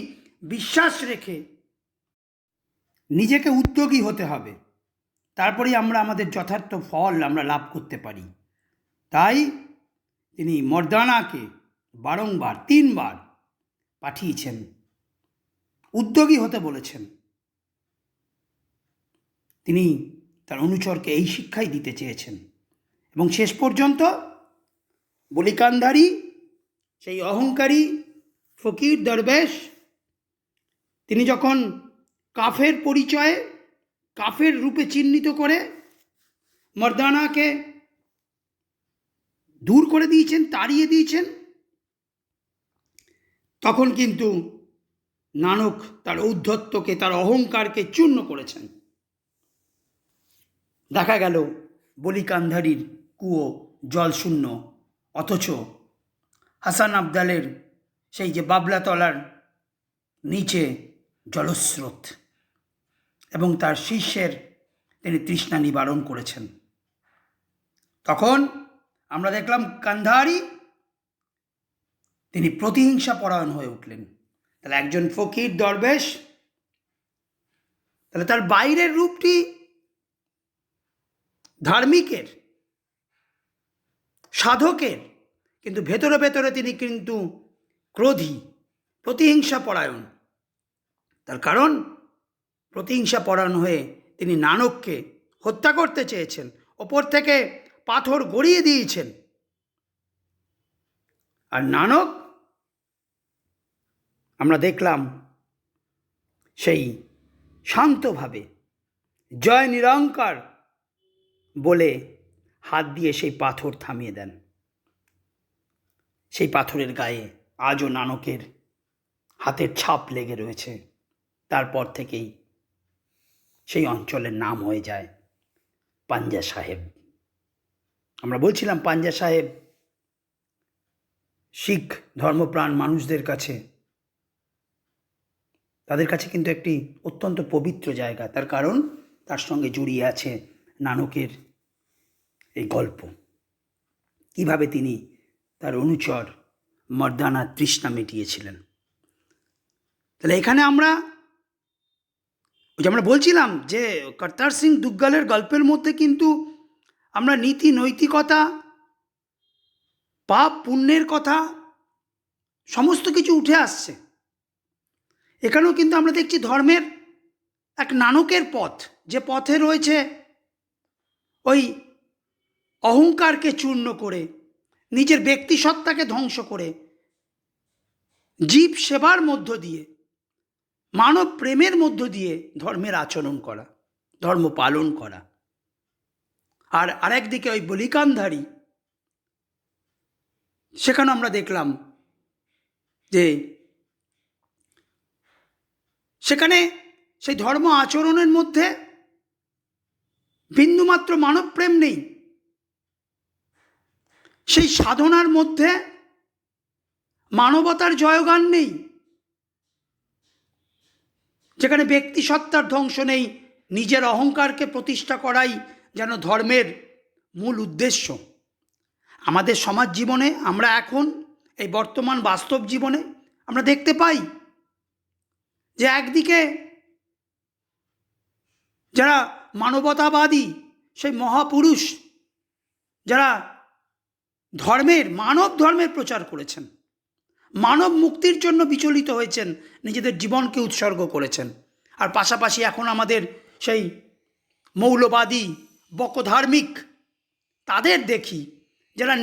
[SPEAKER 1] বিশ্বাস রেখে নিজেকে উদ্যোগী হতে হবে, তারপরেই আমরা আমাদের যথার্থ ফল আমরা লাভ করতে পারি। তাই তিনি মর্দানাকে বারংবার 3বার পাঠিয়েছেন, উদ্যোগী হতে বলেছেন। তিনি তার অনুচরকে এই শিক্ষাই দিতে চেয়েছেন এবং শেষ পর্যন্ত বলিকান্ধারী, সেই অহংকারী ফকির দরবেশ, তিনি যখন কাফের পরিচয়ে, কাফের রূপে চিহ্নিত করে মর্দানাকে দূর করে দিয়েছেন, তাড়িয়ে দিয়েছেন, তখন কিন্তু নানক তার ঔদ্ধত্যকে, তার অহংকারকে চূর্ণ করেছেন। দেখা গেল বলিকান্ধারীর কুয়ো জলশূন্য, অথচ হাসান আবদালের সেই যে বাবলাতলার নিচে জলস্রোত, এবং তার শিষ্যের তিনি তৃষ্ণা নিবারণ করেছেন। তখন আমরা দেখলাম কান্ধারী তিনি প্রতিহিংসা পরায়ণ হয়ে উঠলেন। তাহলে একজন ফকির দরবেশ, তাহলে তার বাইরের রূপটি ধার্মিকের, সাধকের, কিন্তু ভেতরে ভেতরে তিনি কিন্তু ক্রোধী, প্রতিহিংসা পরায়ণ। তার কারণ প্রতিহিংসা পরায়ণ হয়ে তিনি নানককে হত্যা করতে চেয়েছেন, ওপর থেকে পাথর গড়িয়ে দিয়েছেন। আর নানক আমরা দেখলাম সেই শান্তভাবে জয় নিরঙ্কার বলে হাত দিয়ে সেই পাথর থামিয়ে দেন। সেই পাথরের গায়ে আজও নানকের হাতের ছাপ লেগে রয়েছে। তারপর থেকেই সেই অঞ্চলের নাম হয়ে যায় পাঞ্জা সাহেব। আমরা বলছিলাম পাঞ্জা সাহেব শিখ ধর্মপ্রাণ মানুষদের কাছে, তাদের কাছে কিন্তু একটি অত্যন্ত পবিত্র জায়গা। তার কারণ তার সঙ্গে জড়িয়ে আছে নানকের এই গল্প, কিভাবে তিনি তার অনুচর মর্দানার তৃষ্ণা মিটিয়েছিলেন। তাহলে এখানে আমরা বলছিলাম যে কর্তার সিং দুগ্গালের গল্পের মধ্যে কিন্তু আমরা নীতি নৈতিকতা, পাপ পুণ্যের কথা সমস্ত কিছু উঠে আসছে। এখানেও কিন্তু আমরা দেখছি ধর্মের এক নানকের পথ, যে পথে রয়েছে ওই অহংকারকে চূর্ণ করে, নিজের ব্যক্তিসত্তাকে ধ্বংস করে, জীব সেবার মধ্য দিয়ে, মানব প্রেমের মধ্য দিয়ে ধর্মের আচরণ করা, ধর্ম পালন করা। আর আরেকদিকে ওই বলিকান্ধারী, সেখানে আমরা দেখলাম যে সেখানে সেই ধর্ম আচরণের মধ্যে বিন্দুমাত্র মানব প্রেম নেই, সেই সাধনার মধ্যে মানবতার জয়গান নেই, যেখানে ব্যক্তিসত্তার ধ্বংস নেই, নিজের অহংকারকে প্রতিষ্ঠা করাই যেন ধর্মের মূল উদ্দেশ্য। আমাদের সমাজ জীবনে আমরা এখন এই বর্তমান বাস্তব জীবনে আমরা দেখতে পাই যে একদিকে যারা মানবতাবাদী, সেই মহাপুরুষ যারা ধর্মের, মানব ধর্মের প্রচার করেছেন, মানব মুক্তির জন্য বিচলিত হয়েছেন, নিজেদের জীবনকে উৎসর্গ করেছেন। আর পাশাপাশি এখন আমাদের সেই মৌলবাদী বকধার্মিক তাদের দেখি, যারা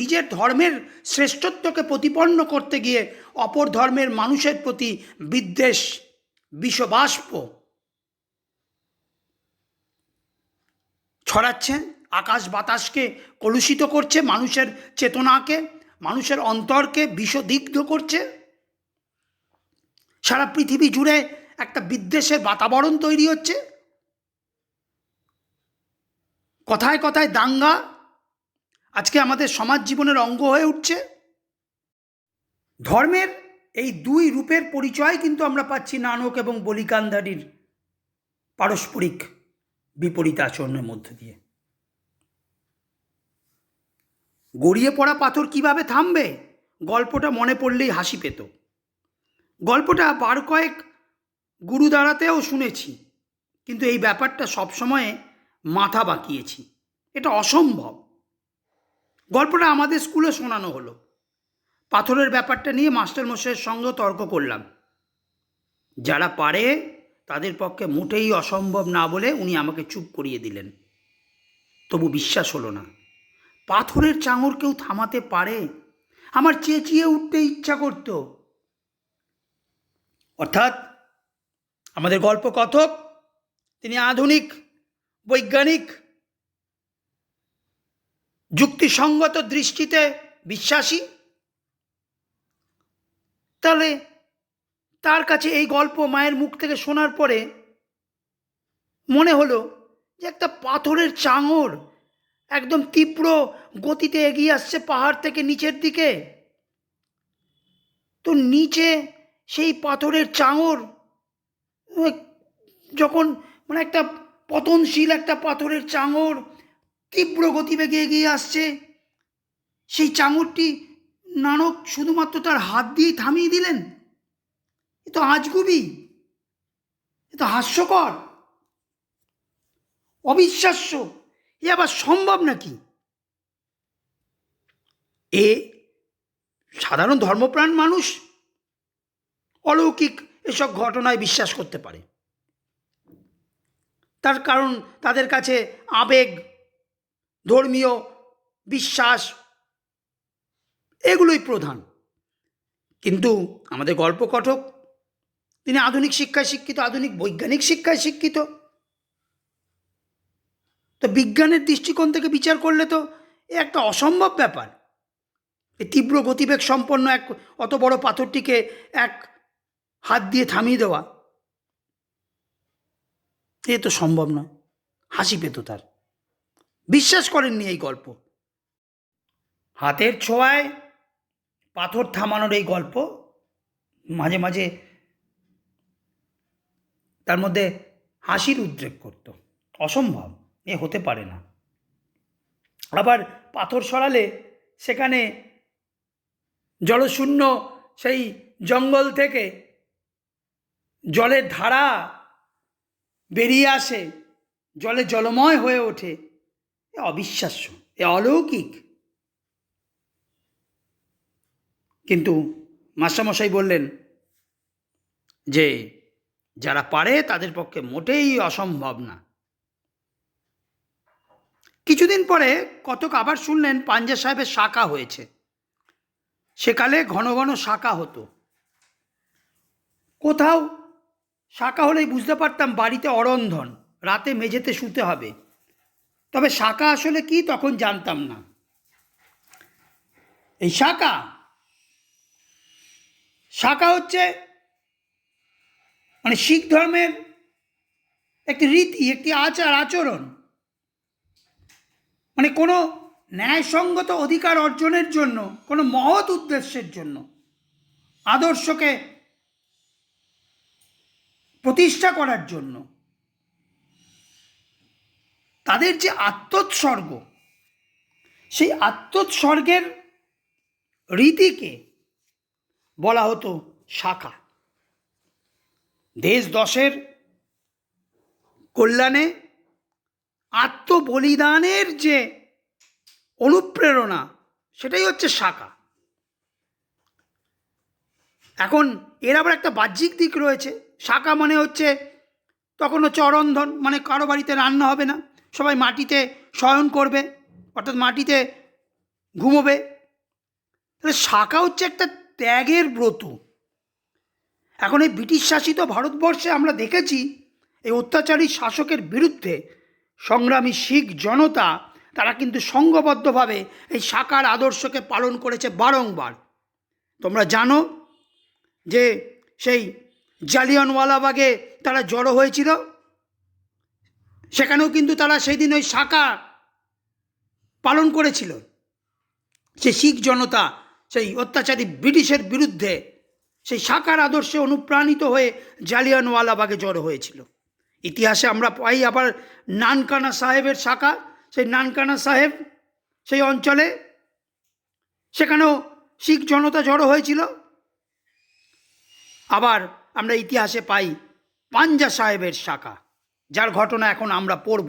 [SPEAKER 1] নিজের ধর্মের শ্রেষ্ঠত্বকে প্রতিপন্ন করতে গিয়ে অপর ধর্মের মানুষের প্রতি বিদ্বেষ, বিষবাষ্প ছড়াচ্ছে, আকাশ বাতাসকে কলুষিত করছে, মানুষের চেতনাকে, মানুষের অন্তরকে বিষদিগ্ধ করছে। সারা পৃথিবী জুড়ে একটা বিদ্বেষের বাতাবরণ তৈরি হচ্ছে। কথায় কথায় দাঙ্গা আজকে আমাদের সমাজ জীবনের অঙ্গ হয়ে উঠছে। ধর্মের এই দুই রূপের পরিচয় কিন্তু আমরা পাচ্ছি নানক এবং বলিকান্দারির পারস্পরিক বিপরীত আচরণের মধ্য দিয়ে। গড়িয়ে পড়া পাথর কিভাবে থামবে, গল্পটা মনে পড়লেই হাসি পেত। গল্পটা বার কয়েক গুরুদ্বারাতেও শুনেছি, কিন্তু এই ব্যাপারটা সবসময় মাথা বাঁকিয়েছি, এটা অসম্ভব। গল্পটা আমাদের স্কুলে শোনানো হলো। পাথরের ব্যাপারটা নিয়ে মাস্টারমশাইয়ের সঙ্গে তর্ক করলাম। যারা পারে তাদের পক্ষে মোটেই অসম্ভব না বলে উনি আমাকে চুপ করিয়ে দিলেন। তবু বিশ্বাস হলো না, পাথরের চাঙড় কেউ থামাতে পারে? আমার চেঁচিয়ে উঠতে ইচ্ছা করত। অর্থাৎ আমাদের গল্পকথক তিনি আধুনিক বৈজ্ঞানিক যুক্তিসঙ্গত দৃষ্টিতে বিশ্বাসী। তাহলে তার কাছে এই গল্প মায়ের মুখ থেকে শোনার পরে মনে হলো যে একটা পাথরের চাঙড় একদম তীব্র গতিতে এগিয়ে আসছে পাহাড় থেকে নিচের দিকে। তো নিচে সেই পাথরের চাঙড় যখন একটা পতনশীল একটা পাথরের চাঙড় তীব্র গতিবেগে এগিয়ে আসছে, সেই চাঙড়টি নানক শুধুমাত্র তার হাত দিয়েই থামিয়ে দিলেন। এ তো আজগুবি, এ তো হাস্যকর, অবিশ্বাস্য। এ আবার সম্ভব নাকি? এ সাধারণ ধর্মপ্রাণ মানুষ অলৌকিক এসব ঘটনায় বিশ্বাস করতে পারে, তার কারণ তাদের কাছে আবেগ, ধর্মীয় বিশ্বাস এগুলোই প্রধান। কিন্তু আমাদের গল্পকথক তিনি আধুনিক শিক্ষায় শিক্ষিত, আধুনিক বৈজ্ঞানিক শিক্ষায় শিক্ষিত। তো বিজ্ঞানের দৃষ্টিকোণ থেকে বিচার করলে তো এ একটা অসম্ভব ব্যাপার। এই তীব্র গতিবেগ সম্পন্ন এক অত বড় পাথরটিকে এক হাত দিয়ে থামিয়ে দেওয়া, এ তো সম্ভব নয়। হাসি পেত তার, বিশ্বাস করেননি এই গল্প। হাতের ছোঁয়ায় পাথর থামানোর এই গল্প মাঝে মাঝে তার মধ্যে হাসির উদ্রেক করত। অসম্ভব, এ হতে পারে না। আবার পাথর সরালে সেখানে জলশূন্য সেই জঙ্গল থেকে জলের ধারা বেরিয়ে আসে, জলে জলময় হয়ে ওঠে। এ অবিশ্বাস্য, এ অলৌকিক। কিন্তু মাস্টারমশাই বললেন যে যারা পারে তাদের পক্ষে মোটেই অসম্ভব না। কিছুদিন পরে কতক আবার শুনলেন পাঞ্জা সাহেবের শাখা হয়েছে। সেকালে ঘন ঘন শাখা হতো। কোথাও শাখা হলেই বুঝতে পারতাম বাড়িতে অরন্ধন, রাতে মেঝেতে শুতে হবে। তবে শাখা আসলে কি তখন জানতাম না। এই শাখা হচ্ছে শিখ ধর্মের একটি রীতি, একটি আচার আচরণ। কোনো ন্যায়সঙ্গত অধিকার অর্জনের জন্য, কোনো মহৎ উদ্দেশ্যের জন্য, আদর্শকে প্রতিষ্ঠা করার জন্য তাদের যে আত্মোৎসর্গ, সেই আত্মোৎসর্গের রীতিকে বলা হতো শাখা। দেশ দশের কল্যাণে আত্মবলিদানের যে অনুপ্রেরণা, সেটাই হচ্ছে শাখা। এখন এর আবার একটা বাহ্যিক দিক রয়েছে। শাখা মানে হচ্ছে তখন হচ্ছে অরন্ধন, মানে কারো বাড়িতে রান্না হবে না, সবাই মাটিতে শয়ন করবে, অর্থাৎ মাটিতে ঘুমোবে। তাহলে শাখা হচ্ছে একটা ত্যাগের ব্রত। এখন এই ব্রিটিশ শাসিত ভারতবর্ষে আমরা দেখেছি এই অত্যাচারী শাসকের বিরুদ্ধে সংগ্রামী শিখ জনতা, তারা কিন্তু সংঘবদ্ধভাবে এই শাখার আদর্শকে পালন করেছে বারংবার। তোমরা জানো যে সেই জালিয়ানওয়ালাবাগে তারা জড়ো হয়েছিল, সেখানেও কিন্তু তারা সেই দিন ওই শাখা পালন করেছিল। সে শিখ জনতা সেই অত্যাচারী ব্রিটিশের বিরুদ্ধে সেই শাখার আদর্শে অনুপ্রাণিত হয়ে জালিয়ানওয়ালাবাগে জড়ো হয়েছিল। ইতিহাসে আমরা পাই আবার নানকানা সাহেবের শাখা, সেই নানকানা সাহেব সেই অঞ্চলে, সেখানেও শিখ জনতা জড়ো হয়েছিল। আবার আমরা ইতিহাসে পাই পাঞ্জা সাহেবের শাখা, যার ঘটনা এখন আমরা পড়ব।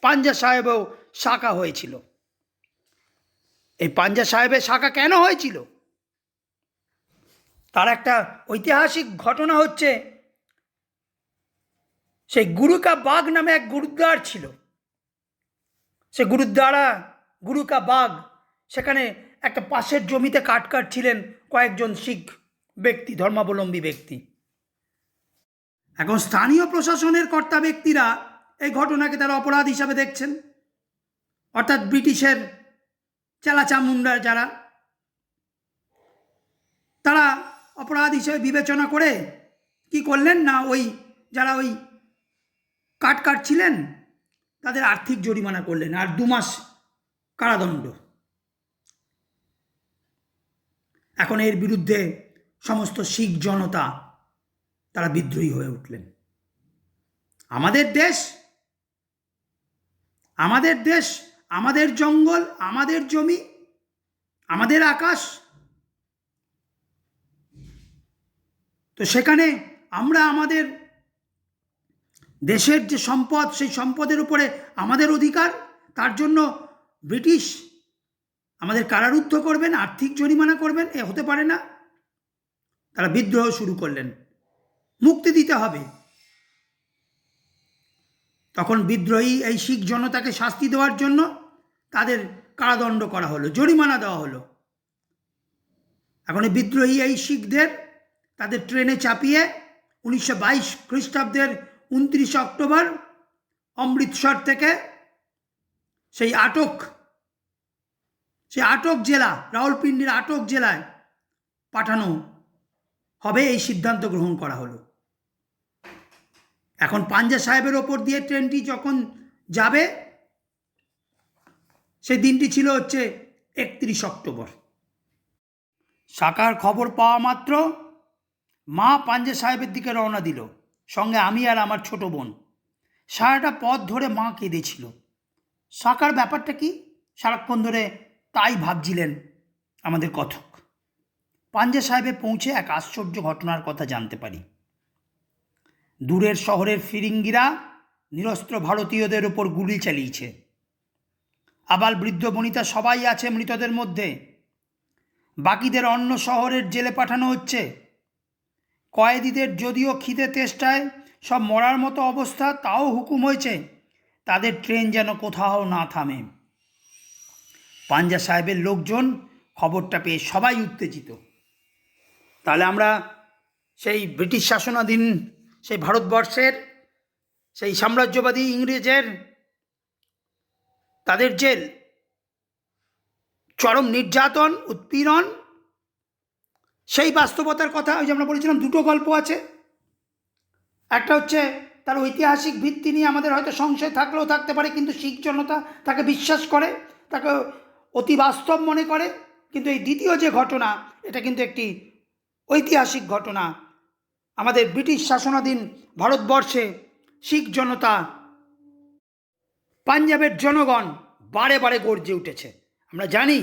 [SPEAKER 1] পাঞ্জা সাহেবেও শাখা হয়েছিল। এই পাঞ্জা সাহেবের শাখা কেন হয়েছিল? তার একটা ঐতিহাসিক ঘটনা হচ্ছে, সেই গুরু কা বাগ নামে এক গুরুদ্বার ছিল। সে গুরু কা বাগ, সেখানে একটা পাশের জমিতে কাঠ কাটছিলেন কয়েকজন শিখ ব্যক্তি, ধর্মাবলম্বী ব্যক্তি। এখন স্থানীয় প্রশাসনের কর্তা ব্যক্তিরা এই ঘটনাকে তারা অপরাধ হিসাবে দেখছেন, অর্থাৎ ব্রিটিশের চেলাচামুন্ডা যারা, তারা অপরাধ হিসেবে বিবেচনা করে কি করলেন না, ওই যারা ওই কাঠ কাটছিলেন তাদের আর্থিক জরিমানা করলেন আর 2 মাস কারাদণ্ড। এখন এর বিরুদ্ধে সমস্ত শিখ জনতা তারা বিদ্রোহী হয়ে উঠলেন। আমাদের দেশ, আমাদের জঙ্গল, আমাদের জমি, আমাদের আকাশ, তো সেখানে আমরা আমাদের দেশের যে সম্পদ, সেই সম্পদের উপরে আমাদের অধিকার, তার জন্য ব্রিটিশ আমাদের কারারুদ্ধ করবেন, আর্থিক জরিমানা করবেন, এ হতে পারে না। তারা বিদ্রোহ শুরু করলেন, মুক্তি দিতে হবে। তখন বিদ্রোহী এই শিখ জনতাকে শাস্তি দেওয়ার জন্য তাদের কারাদণ্ড করা হলো, জরিমানা দেওয়া হলো। এখন এই বিদ্রোহী এই শিখদের তাদের ট্রেনে চাপিয়ে 1922 খ্রিস্টাব্দের 29 অক্টোবর অমৃতসর থেকে সেই আটক জেলা, রাওয়ালপিন্ডির আটক জেলায় পাঠানো হবে, এই সিদ্ধান্ত গ্রহণ করা হলো। এখন পাঞ্জা সাহেবের ওপর দিয়ে ট্রেনটি যখন যাবে, সেই দিনটি ছিল হচ্ছে 31 অক্টোবর। শাখার খবর পাওয়া মাত্র মা পাঞ্জা সাহেবের দিকে রওনা দিল, সঙ্গে আমি আর আমার ছোট বোন। সারাটা পথ ধরে মা কেঁদেছিল। শাখার ব্যাপারটা কি সারাক্ষণ ধরে তাই ভাবছিলেন আমাদের কথক। পাঞ্জা সাহেবে পৌঁছে এক আশ্চর্য ঘটনার কথা জানতে পারি। দূরের শহরের ফিরিঙ্গিরা নিরস্ত্র ভারতীয়দের ওপর গুলি চালিয়েছে। আবাল বৃদ্ধ বনিতা সবাই আছে মৃতদের মধ্যে। বাকিদের অন্য শহরের জেলে পাঠানো হচ্ছে। কয়েদিদের যদিও খিদে তেষ্টায় সব মরার মতো অবস্থা, তাও হুকুম হয়েছে তাদের ট্রেন যেন কোথাও না থামে। পাঞ্জা সাহেবের লোকজন খবরটা পেয়ে সবাই উত্তেজিত। তাহলে আমরা সেই ব্রিটিশ শাসনাধীন সেই ভারতবর্ষের সেই সাম্রাজ্যবাদী ইংরেজের তাদের যে চরম নির্যাতন, উৎপীড়ন, সেই বাস্তবতার কথা ওই যে আমরা বলেছিলাম, 2টো গল্প আছে। একটা হচ্ছে তার ঐতিহাসিক ভিত্তি নিয়ে আমাদের হয়তো সংশয় থাকলেও থাকতে পারে, কিন্তু শিখ জনতা তাকে বিশ্বাস করে, তাকে অতি বাস্তব মনে করে। কিন্তু এই দ্বিতীয় যে ঘটনা, এটা কিন্তু একটি ঐতিহাসিক ঘটনা। আমাদের ব্রিটিশ শাসনাধীন ভারতবর্ষে শিখ জনতা, পাঞ্জাবের জনগণ বারে বারে গর্জে উঠেছে। আমরা জানি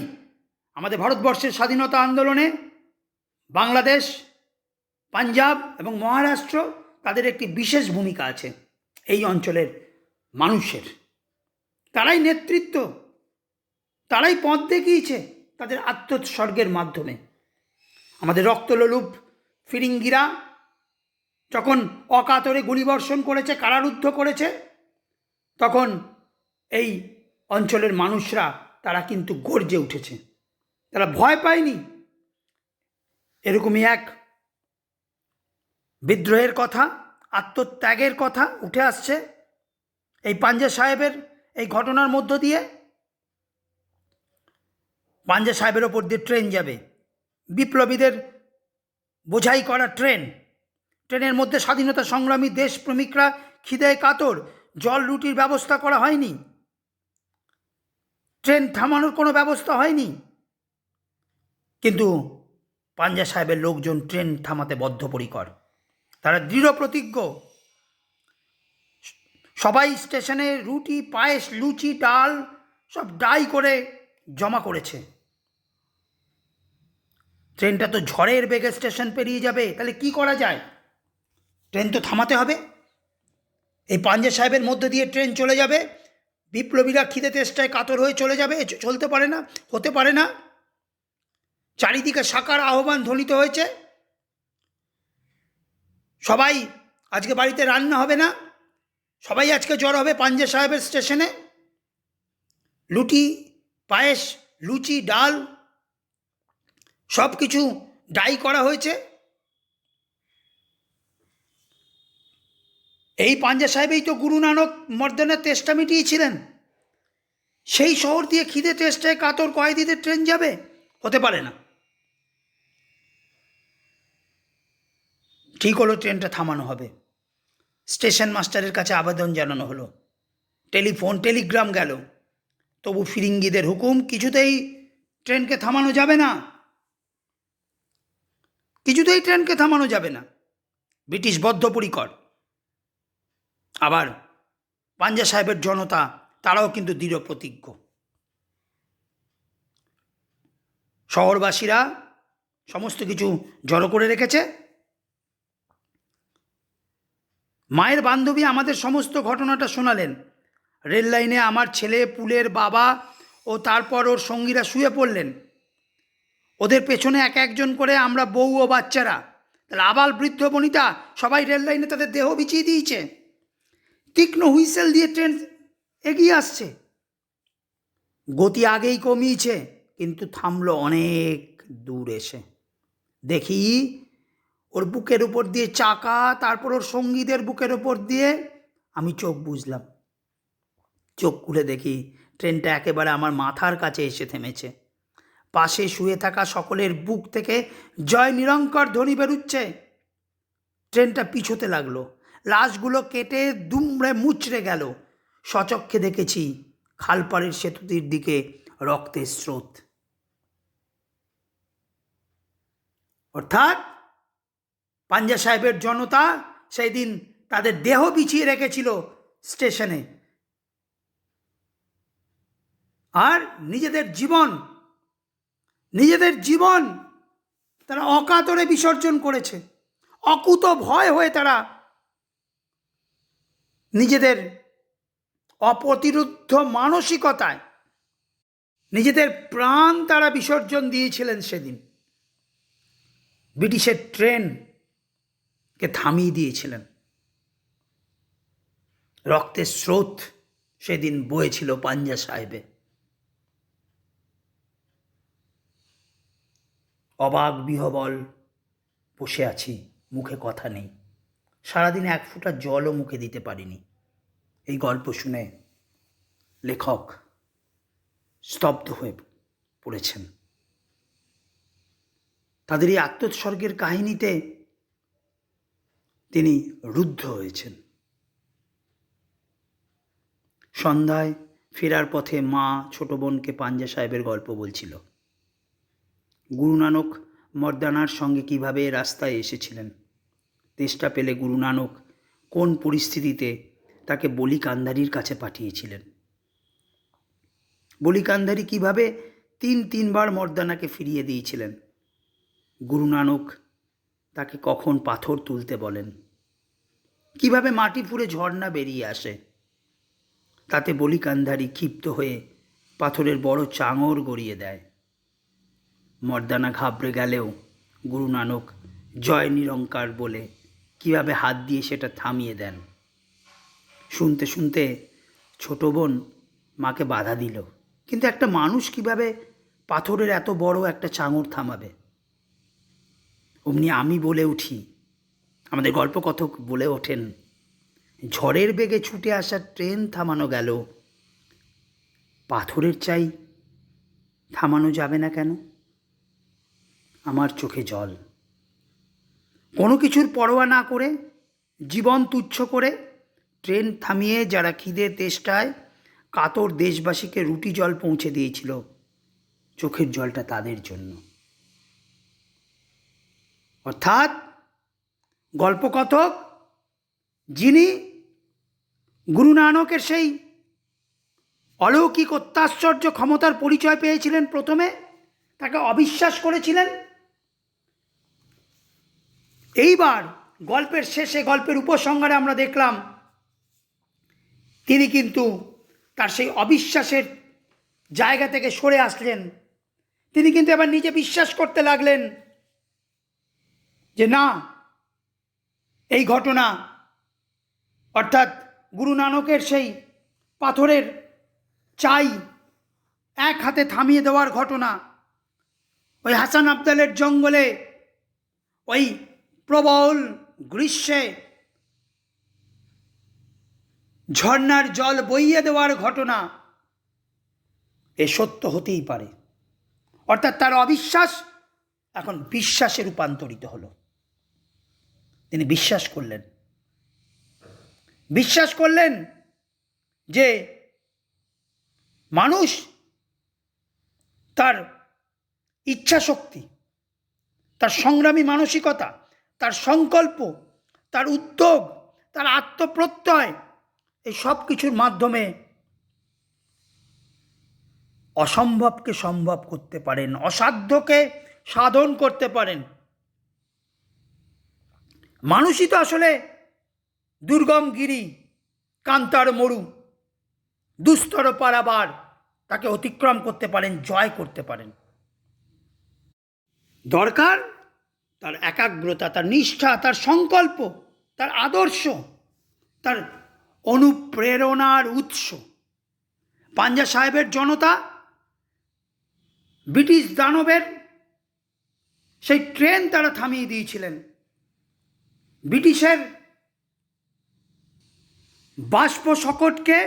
[SPEAKER 1] আমাদের ভারতবর্ষের স্বাধীনতা আন্দোলনে বাংলাদেশ, পাঞ্জাব এবং মহারাষ্ট্র, তাদের একটি বিশেষ ভূমিকা আছে এই অঞ্চলের মানুষের। তারাই নেতৃত্ব, তারাই পথ দেখিয়েছে তাদের আত্মোৎসর্গের মাধ্যমে। আমাদের রক্তলোলুপ ফিরিঙ্গিরা যখন অকাতরে গুলিবর্ষণ করেছে, কারারুদ্ধ করেছে, তখন এই অঞ্চলের মানুষরা তারা কিন্তু গর্জে উঠেছে, তারা ভয় পায়নি। এরকমই এক বিদ্রোহের কথা, আত্মত্যাগের কথা উঠে আসছে এই পাঞ্জা সাহেবের এই ঘটনার মধ্য দিয়ে। পাঞ্জা সাহেবের ওপর দিয়ে ট্রেন যাবে, বিপ্লবীদের বোঝাই করা ট্রেন। ট্রেনের মধ্যে স্বাধীনতা সংগ্রামী দেশপ্রেমিকরা খিদেয় কাতর, জল রুটির ব্যবস্থা করা হয়নি, ট্রেন থামানোর কোনো ব্যবস্থা হয়নি। কিন্তু পাঞ্জা সাহেবের লোকজন ট্রেন থামাতে বদ্ধপরিকর, তারা দৃঢ় প্রতিজ্ঞ। সবাই স্টেশনে রুটি, পায়েস, লুচি, ডাল সব ডাই করে জমা করেছে। ট্রেনটা তো ঝড়ের বেগে স্টেশন পেরিয়ে যাবে, তাহলে কি করা যায়? ট্রেন তো থামাতে হবে। এই পাঞ্জা সাহেবের মধ্যে দিয়ে ট্রেন চলে যাবে, বিপ্লবীরা খিদে তেষ্টায় কাতর হয়ে চলে যাবে, চলতে পারে না, হতে পারে না। চারিদিকে সাকার আহ্বান ধ্বনিত হয়েছে, সবাই আজকে বাড়িতে রান্না হবে না, সবাই আজকে জড়ো হবে পাঞ্জা সাহেবের স্টেশনে। লুটি, পায়েস, লুচি, ডাল সব কিছু ডাই করা হয়েছে। এই পাঞ্জা সাহেবেই তো গুরু নানক মর্দানার তেষ্টা মিটিয়েছিলেন। সেই শহর দিয়ে খিদে তেষ্টায় কাতর কয়েদিদের ট্রেন যাবে? হতে পারে না। ঠিক হলো, ট্রেনটা থামানো হবে। স্টেশন মাস্টারের কাছে আবেদন জানানো হলো, টেলিফোন টেলিগ্রাম গেল, তবু ফিরিঙ্গিদের হুকুম, কিছুতেই ট্রেনকে থামানো যাবে না, কিছুতেই ট্রেনকে থামানো যাবে না। ব্রিটিশ বদ্ধপরিকর। আবার পাঞ্জা সাহেবের জনতা, তারাও কিন্তু দৃঢ় প্রতিজ্ঞ। শহরবাসীরা সমস্ত কিছু জড়ো করে রেখেছে। মায়ের বান্ধবী আমাদের সমস্ত ঘটনাটা শোনালেন। রেল লাইনে আমার ছেলে পুলের বাবা ও তারপর ওর সঙ্গীরা শুয়ে পড়লেন। ওদের পেছনে এক একজন করে আমরা বউ ও বাচ্চারা, তাহলে আবাল বৃদ্ধ বনিতা সবাই রেল লাইনে তাদের দেহ বিছিয়ে দিয়েছে। তীক্ষ্ণ হুইসেল দিয়ে ট্রেন এগিয়ে আসছে, গতি আগেই কমিয়েছে, কিন্তু থামলো অনেক দূর এসে। দেখি ওর বুকের উপর দিয়ে চাকা, তারপর ওর সঙ্গীদের বুকের উপর দিয়ে। আমি চোখ বুঝলাম, চোখ খুলে দেখি ট্রেনটা একেবারে আমার মাথার কাছে এসে থেমেছে। পাশে শুয়ে থাকা সকলের বুক থেকে জয় নিরঙ্কার ধ্বনি বেরুচ্ছে। ট্রেনটা পিছোতে লাগলো, লাশগুলো কেটে দুমড়ে মুচড়ে গেল। সচক্ষে দেখেছি খালপাড়ের সেতুটির দিকে রক্তের স্রোত। অর্থাৎ পাঞ্জা সাহেবের জনতা সেই দিন তাদের দেহ বিছিয়ে রেখেছিল স্টেশনে, আর নিজেদের জীবন তারা অকাতরে বিসর্জন করেছে। অকুত ভয় হয়ে তারা নিজেদের অপ্রতিরোধ্য মানসিকতায় নিজেদের প্রাণ তারা বিসর্জন দিয়েছিলেন সেদিন। ব্রিটিশের ট্রেনকে থামিয়ে দিয়েছিলেন। রক্তের স্রোত সেদিন বয়েছিল পাঞ্জা সাহেবে। অবাক বিহবল বসে আছি, মুখে কথা নেই। সারাদিন এক ফোঁটা জলও মুখে দিতে পারিনি। এই গল্প শুনে লেখক স্তব্ধ হয়ে পড়েছেন। তাদের এই আত্মোৎসর্গের কাহিনীতে তিনি রুদ্ধ হয়েছেন। সন্ধ্যায় ফেরার পথে মা ছোট বোনকে পাঞ্জা সাহেবের গল্প বলছিল। গুরু নানক মর্দানার সঙ্গে কিভাবে রাস্তায় এসেছিলেন, তেষ্টা পেলে গুরু নানক কোন পরিস্থিতিতে তাকে বলি কান্ধারির কাছে পাঠিয়েছিলেন, বলি কান্ধারি কীভাবে তিনবার মর্দানাকে ফিরিয়ে দিয়েছিলেন, গুরু নানক তাকে কখন পাথর তুলতে বলেন, কিভাবে মাটি ফুঁড়ে ঝর্ণা বেরিয়ে আসে, তাতে বলি কান্ধারী ক্ষিপ্ত হয়ে পাথরের বড় চাঙর গড়িয়ে দেয়। মর্দানা ঘাবড়ে গেলেও গুরু নানক জয় নিরঙ্কার বলে কীভাবে হাত দিয়ে সেটা থামিয়ে দেন। শুনতে শুনতে ছোট বোন মাকে বাধা দিল, কিন্তু একটা মানুষ কিভাবে পাথরের এত বড় একটা চাঙর থামাবে? অমনি আমি বলে উঠি, আমাদের গল্পকথক বলে ওঠেন, ঝড়ের বেগে ছুটে আসা ট্রেন থামানো গেল, পাথরের চাই থামানো যাবে না কেন? আমার চোখে জল। কোনো কিছুর পরোয়া না করে, জীবন তুচ্ছ করে ট্রেন থামিয়ে যারা খিদে তেষ্টায় কাতর দেশবাসীকে রুটি জল পৌঁছে দিয়েছিল, চোখের জলটা তাদের জন্য। অর্থাৎ গল্পকথক যিনি গুরু নানকের সেই অলৌকিক অত্যাশ্চর্য ক্ষমতার পরিচয় পেয়েছিলেন, প্রথমে তাকে অবিশ্বাস করেছিলেন, এইবার গল্পের শেষে, গল্পের উপসংহারে আমরা দেখলাম তিনি কিন্তু তার সেই অবিশ্বাসের জায়গা থেকে সরে আসলেন। তিনি কিন্তু এবার নিজে বিশ্বাস করতে লাগলেন যে না, এই ঘটনা অর্থাৎ গুরু নানকের সেই পাথরের চাই এক হাতে থামিয়ে দেওয়ার ঘটনা, ওই হাসান আবদালের জঙ্গলে ওই প্রবল গ্রীষ্মে ঝর্ণার জল বইয়ে দেওয়ার ঘটনা, এ সত্য হতেই পারে। অর্থাৎ তার অবিশ্বাস এখন বিশ্বাসে রূপান্তরিত হলো। তিনি বিশ্বাস করলেন যে মানুষ তার ইচ্ছা শক্তি, তার সংগ্রামী মানসিকতা, তার সংকল্প, তার উদ্যোগ, তার আত্মপ্রত্যয়, এই সব কিছুর মাধ্যমে অসম্ভবকে সম্ভব করতে পারেন, অসাধ্যকে সাধন করতে পারেন। মানুষই তো আসলে দুর্গম গিরি, কান্তার মরু, দুস্তর পারাবার তাকে অতিক্রম করতে পারেন, জয় করতে পারেন। দরকার তার একাগ্রতা, তার নিষ্ঠা, তার সংকল্প, তার আদর্শ, তার অনুপ্রেরণার উৎস। পাঞ্জা সাহেবের জনতা ব্রিটিশ দানবের সেই ট্রেন তারা থামিয়ে দিয়েছিলেন, ব্রিটিশের বাষ্প শকটকে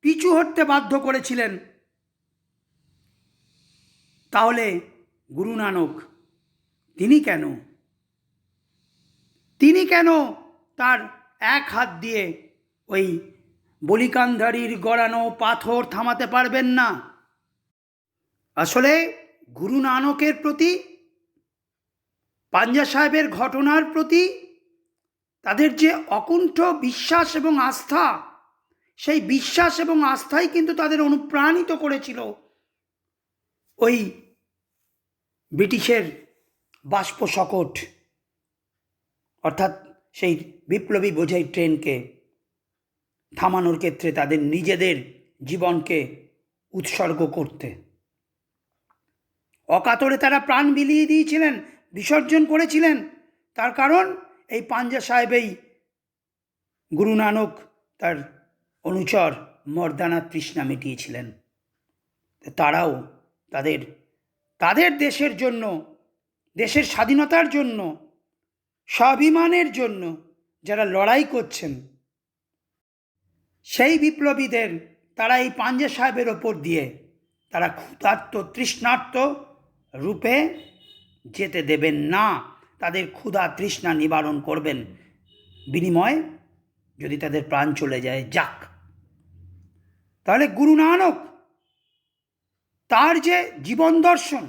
[SPEAKER 1] পিছু হটতে বাধ্য করেছিলেন। তাহলে গুরু নানক তিনি কেন তার এক হাত দিয়ে ওই বলিকান্ধারীর গড়ানো পাথর থামাতে পারবেন না? আসলে গুরু নানকের প্রতি, পাঞ্জা সাহেবের ঘটনার প্রতি তাদের যে অকুণ্ঠ বিশ্বাস এবং আস্থা, সেই বিশ্বাস এবং আস্থাই কিন্তু তাদের অনুপ্রাণিত করেছিল ওই ব্রিটিশের বাষ্পশকট অর্থাৎ সেই বিপ্লবী বোঝাই ট্রেনকে থামানোর ক্ষেত্রে তাদের নিজেদের জীবনকে উৎসর্গ করতে। অকাতরে তারা প্রাণ বিলিয়ে দিয়েছিলেন, বিসর্জন করেছিলেন। তার কারণ এই পাঞ্জা সাহেবেই গুরু নানক তার অনুচর মর্দানার তৃষ্ণা মিটিয়েছিলেন। তারাও তাদের দেশের জন্য, দেশের স্বাধীনতার জন্য, স্বাভিমানের জন্য যারা লড়াই করছেন, সেই বিপ্লবীদের তারা এই পাঞ্জা সাহেবের ওপর দিয়ে তারা ক্ষুধার্ত, তৃষ্ণার্ত রূপে যেতে দেবেন না। তাদের ক্ষুধা তৃষ্ণা নিবারণ করবেন, বিনিময়ে যদি তাদের প্রাণ চলে যায়, যাক। তাহলে গুরু নানক তার যে জীবন দর্শন,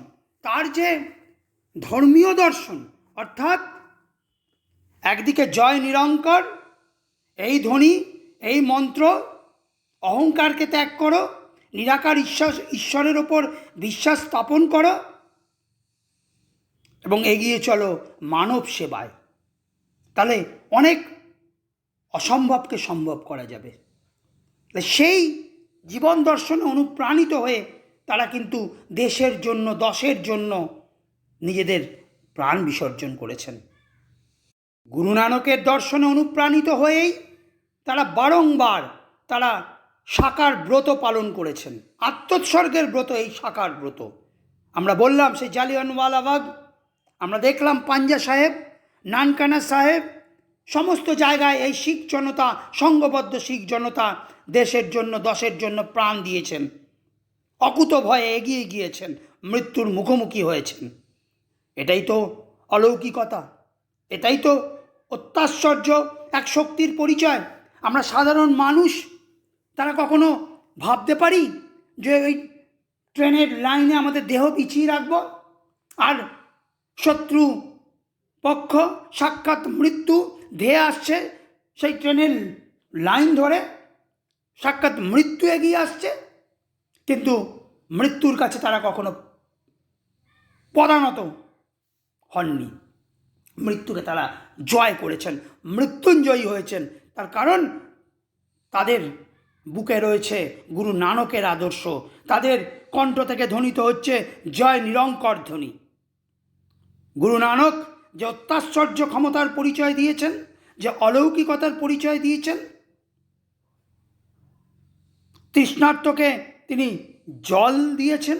[SPEAKER 1] তার যে ধর্মীয় দর্শন, অর্থাৎ একদিকে জয় নিরঙ্কার, এই ধ্বনি, এই মন্ত্র, অহংকারকে ত্যাগ করো, নিরাকার ঈশ্বরের ওপর বিশ্বাস স্থাপন করো এবং এগিয়ে চলো মানব সেবায়। তাহলে অনেক অসম্ভবকে সম্ভব করা যাবে। সেই জীবন দর্শনে অনুপ্রাণিত হয়ে তারা কিন্তু দেশের জন্য, দশের জন্য নিজেদের প্রাণ বিসর্জন করেছেন। গুরু নানকের দর্শনে অনুপ্রাণিত হয়েই তারা বারংবার তারা সাকার ব্রত পালন করেছেন। আত্মোৎসর্গের ব্রত এই সাকার ব্রত। আমরা বললাম সেই জালিয়ানওয়ালাবাগ, আমরা দেখলাম পাঞ্জা সাহেব, নানকানা সাহেব, সমস্ত জায়গায় এই শিখ জনতা, সংঘবদ্ধ শিখ জনতা দেশের জন্য, দশের জন্য প্রাণ দিয়েছেন, অকুত ভয়ে এগিয়ে গিয়েছেন, মৃত্যুর মুখোমুখি হয়েছেন। এটাই তো অলৌকিকতা, এটাই তো অত্যাশ্চর্য এক শক্তির পরিচয়। আমরা সাধারণ মানুষ তারা কখনো ভাবতে পারি যে ওই ট্রেনের লাইনে আমাদের দেহ পিছিয়ে রাখবো আর শত্রু পক্ষ সাক্ষাৎ মৃত্যু ধেয়ে আসছে, সেই ট্রেনের লাইন ধরে সাক্ষাৎ মৃত্যু এগিয়ে আসছে, কিন্তু মৃত্যুর কাছে তারা কখনো পদানত হননি। মৃত্যুকে তারা জয় করেছেন, মৃত্যুঞ্জয়ী হয়েছেন। তার কারণ তাদের বুকে রয়েছে গুরু নানকের আদর্শ, তাদের কণ্ঠ থেকে ধ্বনিত হচ্ছে জয় নিরঙ্কর ধ্বনি। গুরু নানক যে অত্যাশ্চর্য ক্ষমতার পরিচয় দিয়েছেন, যে অলৌকিকতার পরিচয় দিয়েছেন, তৃষ্ণার্তকে তিনি জল দিয়েছেন,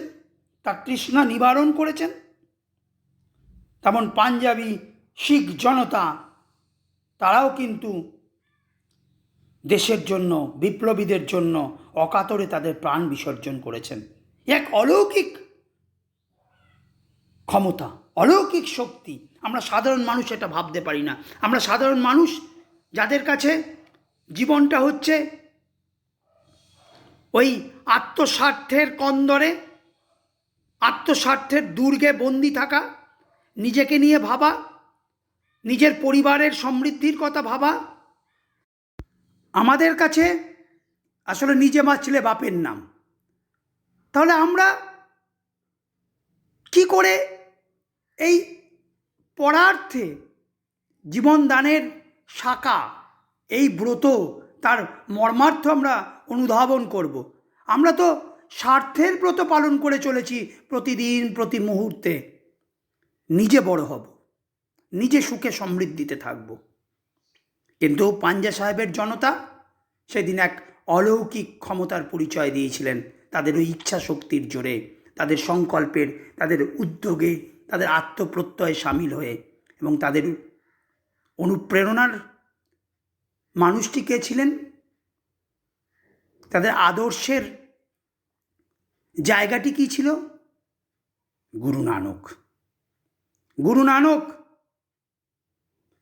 [SPEAKER 1] তার তৃষ্ণা নিবারণ করেছেন, তেমন পাঞ্জাবি শিখ জনতা তারাও কিন্তু দেশের জন্য, বিপ্লবীদের জন্য অকাতরে তাদের প্রাণ বিসর্জন করেছেন। এক অলৌকিক ক্ষমতা, অলৌকিক শক্তি। আমরা সাধারণ মানুষ এটা ভাবতে পারি না। আমরা সাধারণ মানুষ যাদের কাছে জীবনটা হচ্ছে ওই আত্মস্বার্থের কন্দরে, আত্মস্বার্থের দুর্গে বন্দি থাকা, নিজেকে নিয়ে ভাবা, নিজের পরিবারের সমৃদ্ধির কথা ভাবা। আমাদের কাছে আসলে নিজে বাঁচলে বাপের নাম। তাহলে আমরা কি করে এই পরার্থে জীবন দানের শাখা, এই ব্রত, তার মর্মার্থ আমরা অনুধাবন করব? আমরা তো স্বার্থের ব্রত পালন করে চলেছি প্রতিদিন, প্রতি মুহূর্তে। নিজে বড় হব, নিজে সুখে সমৃদ্ধিতে থাকব। কিন্তু পাঞ্জা সাহেবের জনতা সেদিন এক অলৌকিক ক্ষমতার পরিচয় দিয়েছিলেন, তাদের ওই ইচ্ছা শক্তির জোরে, তাদের সংকল্পের, তাদের উদ্যোগে, তাদের আত্মপ্রত্যয়ে সামিল হয়ে। এবং তাদের অনুপ্রেরণার মানুষটি কে ছিলেন? তাদের আদর্শের জায়গাটি কী ছিল? গুরু নানক। গুরু নানক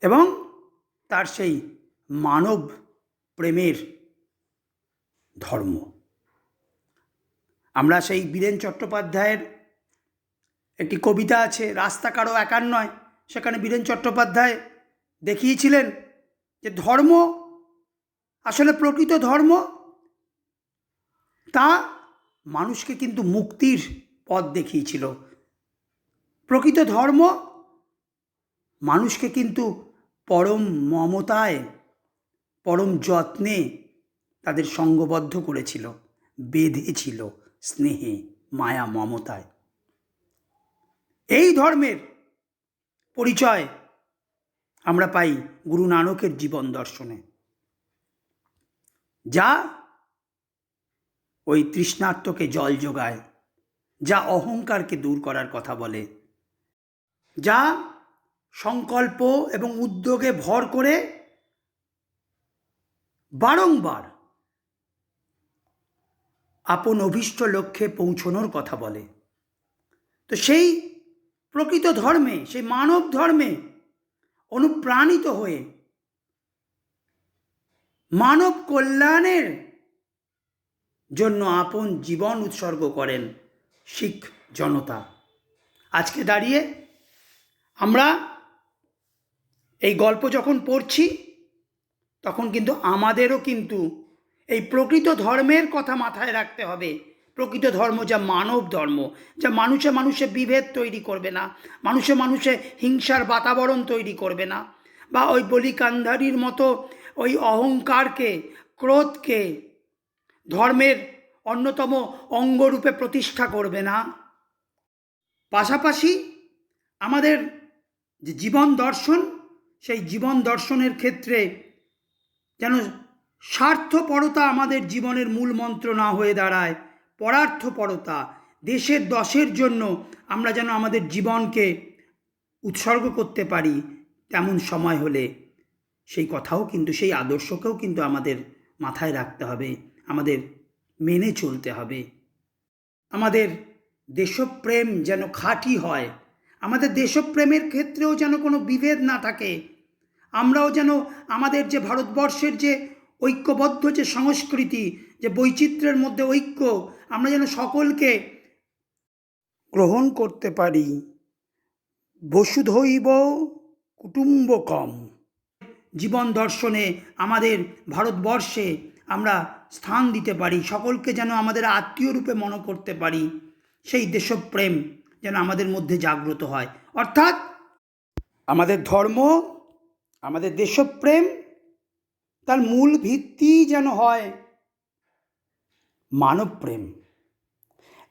[SPEAKER 1] এবং তার সেই মানব প্রেমের ধর্ম। আমরা সেই বীরেন চট্টোপাধ্যায়ের একটি কবিতা আছে, রাস্তা কারো একার নয়, সেখানে বীরেন চট্টোপাধ্যায় দেখিয়েছিলেন যে ধর্ম, আসলে প্রকৃত ধর্ম তা মানুষকে কিন্তু মুক্তির পথ দেখিয়েছিল। প্রকৃত ধর্ম মানুষকে কিন্তু পরম মমতায়, পরম যত্নে তাদের সঙ্গবদ্ধ করেছিল, বেঁধেছিল স্নেহে, মায়া, মমতায়। এই ধর্মের পরিচয় আমরা পাই গুরু নানকের জীবন দর্শনে, যা ওই তৃষ্ণার্তকে জল যোগায়, যা অহংকারকে দূর করার কথা বলে, যা সংকল্প এবং উদ্যোগে ভর করে বারংবার আপন অভীষ্ট লক্ষ্যে পৌঁছনোর কথা বলে। তো সেই প্রকৃত ধর্মে, সেই মানব ধর্মে অনুপ্রাণিত হয়ে মানব কল্যাণের জন্য আপন জীবন উৎসর্গ করেন শিখ জনতা। আজকে দাঁড়িয়ে আমরা এই গল্প যখন পড়ছি, তখন কিন্তু আমাদেরও কিন্তু এই প্রকৃত ধর্মের কথা মাথায় রাখতে হবে। প্রকৃত ধর্ম যা মানব ধর্ম, যা মানুষে মানুষে বিভেদ তৈরি করবে না, মানুষে মানুষে হিংসার বাতাবরণ তৈরি করবে না, বা ওই বলি কান্ধারির মতো ওই অহংকারকে, ক্রোধকে ধর্মের অন্যতম অঙ্গরূপে প্রতিষ্ঠা করবে না। পাশাপাশি আমাদের যে জীবন দর্শন, সেই জীবন দর্শনের ক্ষেত্রে যেন স্বার্থপরতা আমাদের জীবনের মূল মন্ত্র না হয়ে দাঁড়ায়, পরার্থপরতা, দেশের দশের জন্য আমরা যেন আমাদের জীবনকে উৎসর্গ করতে পারি, তেমন সময় হলে সেই কথাও কিন্তু, সেই আদর্শকেও কিন্তু আমাদের মাথায় রাখতে হবে, আমাদের মেনে চলতে হবে। আমাদের দেশপ্রেম যেন খাঁটি হয়, আমাদের দেশপ্রেমের ক্ষেত্রেও যেন কোনো বিভেদ না থাকে। আমরাও যেন আমাদের যে ভারতবর্ষের যে ঐক্যবদ্ধ যে সংস্কৃতি, যে বৈচিত্র্যের মধ্যে ঐক্য, আমরা যেন সকলকে গ্রহণ করতে পারি। বসুধৈব কুটুম্বকম জীবন দর্শনে আমাদের ভারতবর্ষে আমরা স্থান দিতে পারি, সকলকে যেন আমাদের আত্মীয় রূপে মনে করতে পারি। সেই দেশপ্রেম যেন আমাদের মধ্যে জাগ্রত হয়। অর্থাৎ আমাদের ধর্ম, আমাদের দেশপ্রেম, তার মূল ভিত্তি যেন হয় মানবপ্রেম।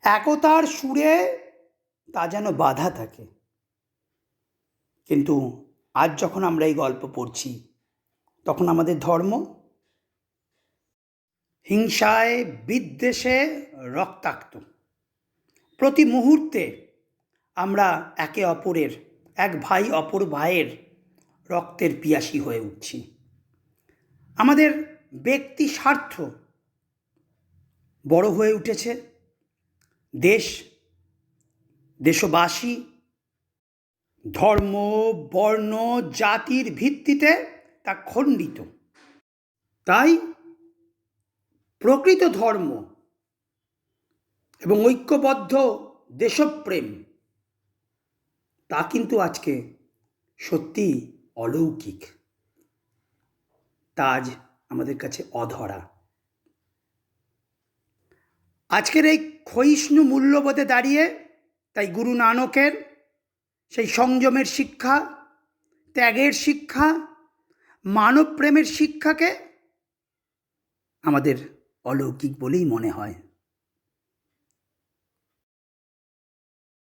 [SPEAKER 1] একতার সুরে তা যেন বাধা থাকে। কিন্তু আজ যখন আমরা এই গল্প পড়ছি, তখন আমাদের ধর্ম হিংসায়, বিদ্বেষে রক্তাক্ত। প্রতি মুহূর্তে আমরা একে অপরের, এক ভাই অপর ভাইয়ের রক্তের পিয়াসী হয়ে উঠছি। আমাদের ব্যক্তি স্বার্থ বড় হয়ে উঠেছে। দেশ, দেশবাসী ধর্ম, বর্ণ, জাতির ভিত্তিতে তা খণ্ডিত। তাই প্রকৃত ধর্ম এবং ঐক্যবদ্ধ দেশপ্রেম তা কিন্তু আজকে সত্যি অলৌকিক, তা আজ আমাদের কাছে অধরা। আজকের এই ক্ষয়িষ্ণু মূল্যবোধে দাঁড়িয়ে তাই গুরু নানকের সেই সংযমের শিক্ষা, ত্যাগের শিক্ষা, মানব প্রেমের শিক্ষাকে আমাদের অলৌকিক বলেই মনে হয়।